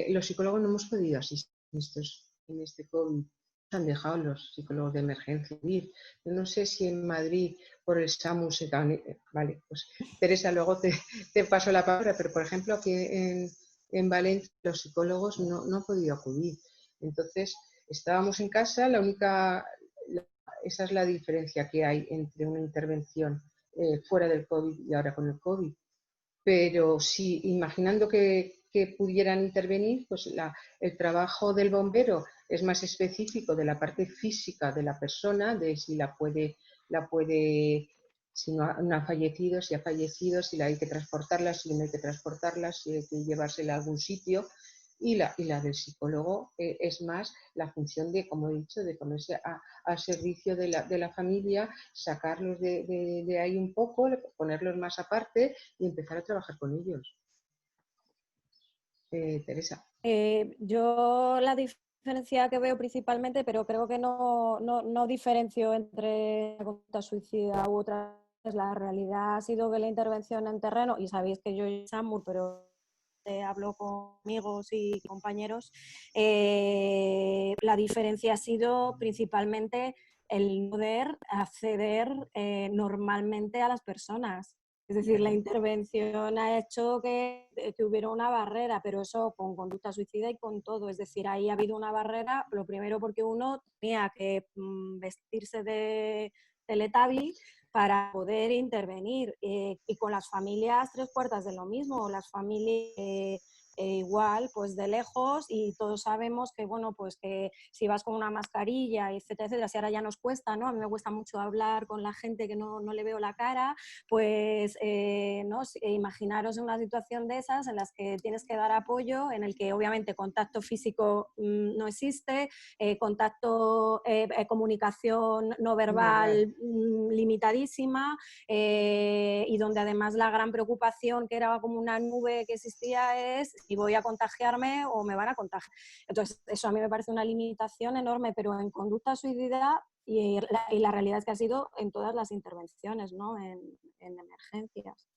los psicólogos no hemos podido asistir en este COVID. Han dejado los psicólogos de emergencia ir. No sé si en Madrid por el SAMU se dan... Vale, pues Teresa, luego te paso la palabra, pero por ejemplo aquí en Valencia los psicólogos no han podido acudir. Entonces, estábamos en casa, esa es la diferencia que hay entre una intervención fuera del COVID y ahora con el COVID. Pero si imaginando que pudieran intervenir, pues el trabajo del bombero es más específico de la parte física de la persona, de si si no ha fallecido, si ha fallecido, si hay que transportarla, si no hay que transportarla, si hay que llevársela a algún sitio. Y la del psicólogo es más la función de, como he dicho, de ponerse al servicio de la familia, sacarlos de ahí un poco, ponerlos más aparte y empezar a trabajar con ellos. Teresa. Yo la diferencia que veo principalmente, pero creo que no diferencio entre la conducta suicida u otra, es la realidad ha sido que la intervención en terreno, y sabéis que yo soy SAMUR, pero hablo con amigos y compañeros, la diferencia ha sido principalmente el poder acceder normalmente a las personas. Es decir, la intervención ha hecho que hubiera una barrera, pero eso con conducta suicida y con todo. Es decir, ahí ha habido una barrera, lo primero porque uno tenía que vestirse de Teletubby para poder intervenir. Y con las familias 3/4 de lo mismo, las familias igual, pues de lejos, y todos sabemos que, bueno, pues que si vas con una mascarilla, etcétera, etcétera, si ahora ya nos cuesta, ¿no? A mí me cuesta mucho hablar con la gente que no le veo la cara, pues, ¿no? Imaginaros una situación de esas en las que tienes que dar apoyo, en el que obviamente contacto físico no existe, comunicación no verbal limitadísima, y donde además la gran preocupación, que era como una nube que existía, es si voy a contagiarme o me van a contagiar. Entonces, eso a mí me parece una limitación enorme, pero en conducta suicida, y la realidad es que ha sido en todas las intervenciones, ¿no? En emergencias.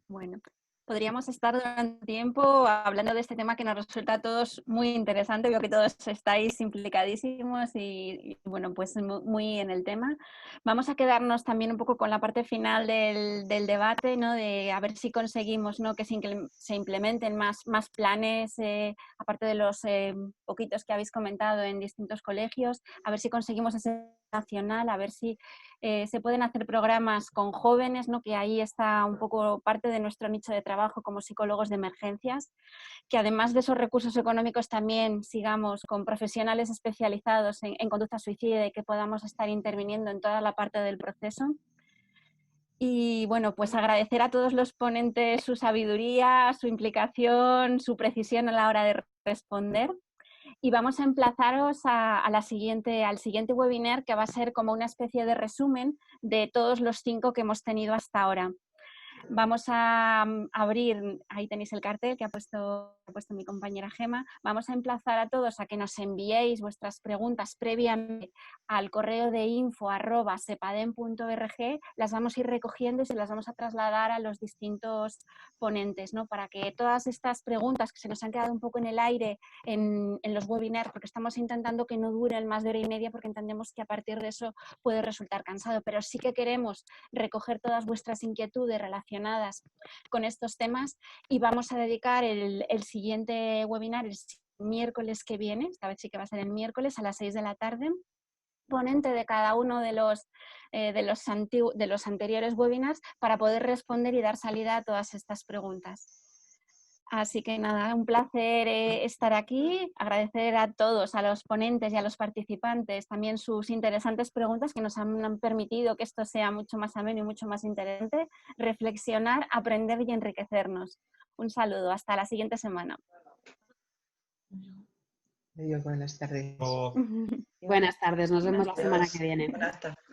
Bueno, podríamos estar durante tiempo hablando de este tema que nos resulta a todos muy interesante. Veo que todos estáis implicadísimos y bueno, pues muy en el tema. Vamos a quedarnos también un poco con la parte final del debate, ¿no? De a ver si conseguimos, ¿no?, que se implementen más planes, aparte de los poquitos que habéis comentado en distintos colegios, a ver si conseguimos ese nacional, a ver si se pueden hacer programas con jóvenes, ¿no?, que ahí está un poco parte de nuestro nicho de trabajo como psicólogos de emergencias, que además de esos recursos económicos también sigamos con profesionales especializados en conducta suicida y que podamos estar interviniendo en toda la parte del proceso. Y bueno, pues agradecer a todos los ponentes su sabiduría, su implicación, su precisión a la hora de responder. y vamos a emplazaros al siguiente webinar, que va a ser como una especie de resumen de todos los 5 que hemos tenido hasta ahora. Vamos a abrir, ahí tenéis el cartel que ha puesto mi compañera Gema. Vamos a emplazar a todos a que nos enviéis vuestras preguntas previamente al correo de info@sepadem.org. Las vamos a ir recogiendo y se las vamos a trasladar a los distintos ponentes, ¿no? Para que todas estas preguntas que se nos han quedado un poco en el aire en los webinars, porque estamos intentando que no duren más de hora y media, porque entendemos que a partir de eso puede resultar cansado, pero sí que queremos recoger todas vuestras inquietudes relacionadas con estos temas, y vamos a dedicar el siguiente webinar el miércoles que viene, esta vez sí que va a ser el miércoles a las 6 de la tarde, ponente de cada uno de los anteriores webinars, para poder responder y dar salida a todas estas preguntas. Así que nada, un placer estar aquí, agradecer a todos, a los ponentes y a los participantes, también sus interesantes preguntas que nos han permitido que esto sea mucho más ameno y mucho más interesante, reflexionar, aprender y enriquecernos. Un saludo, hasta la siguiente semana. Adiós, buenas tardes. Oh. Buenas tardes, nos vemos la semana que viene. Buenas tardes.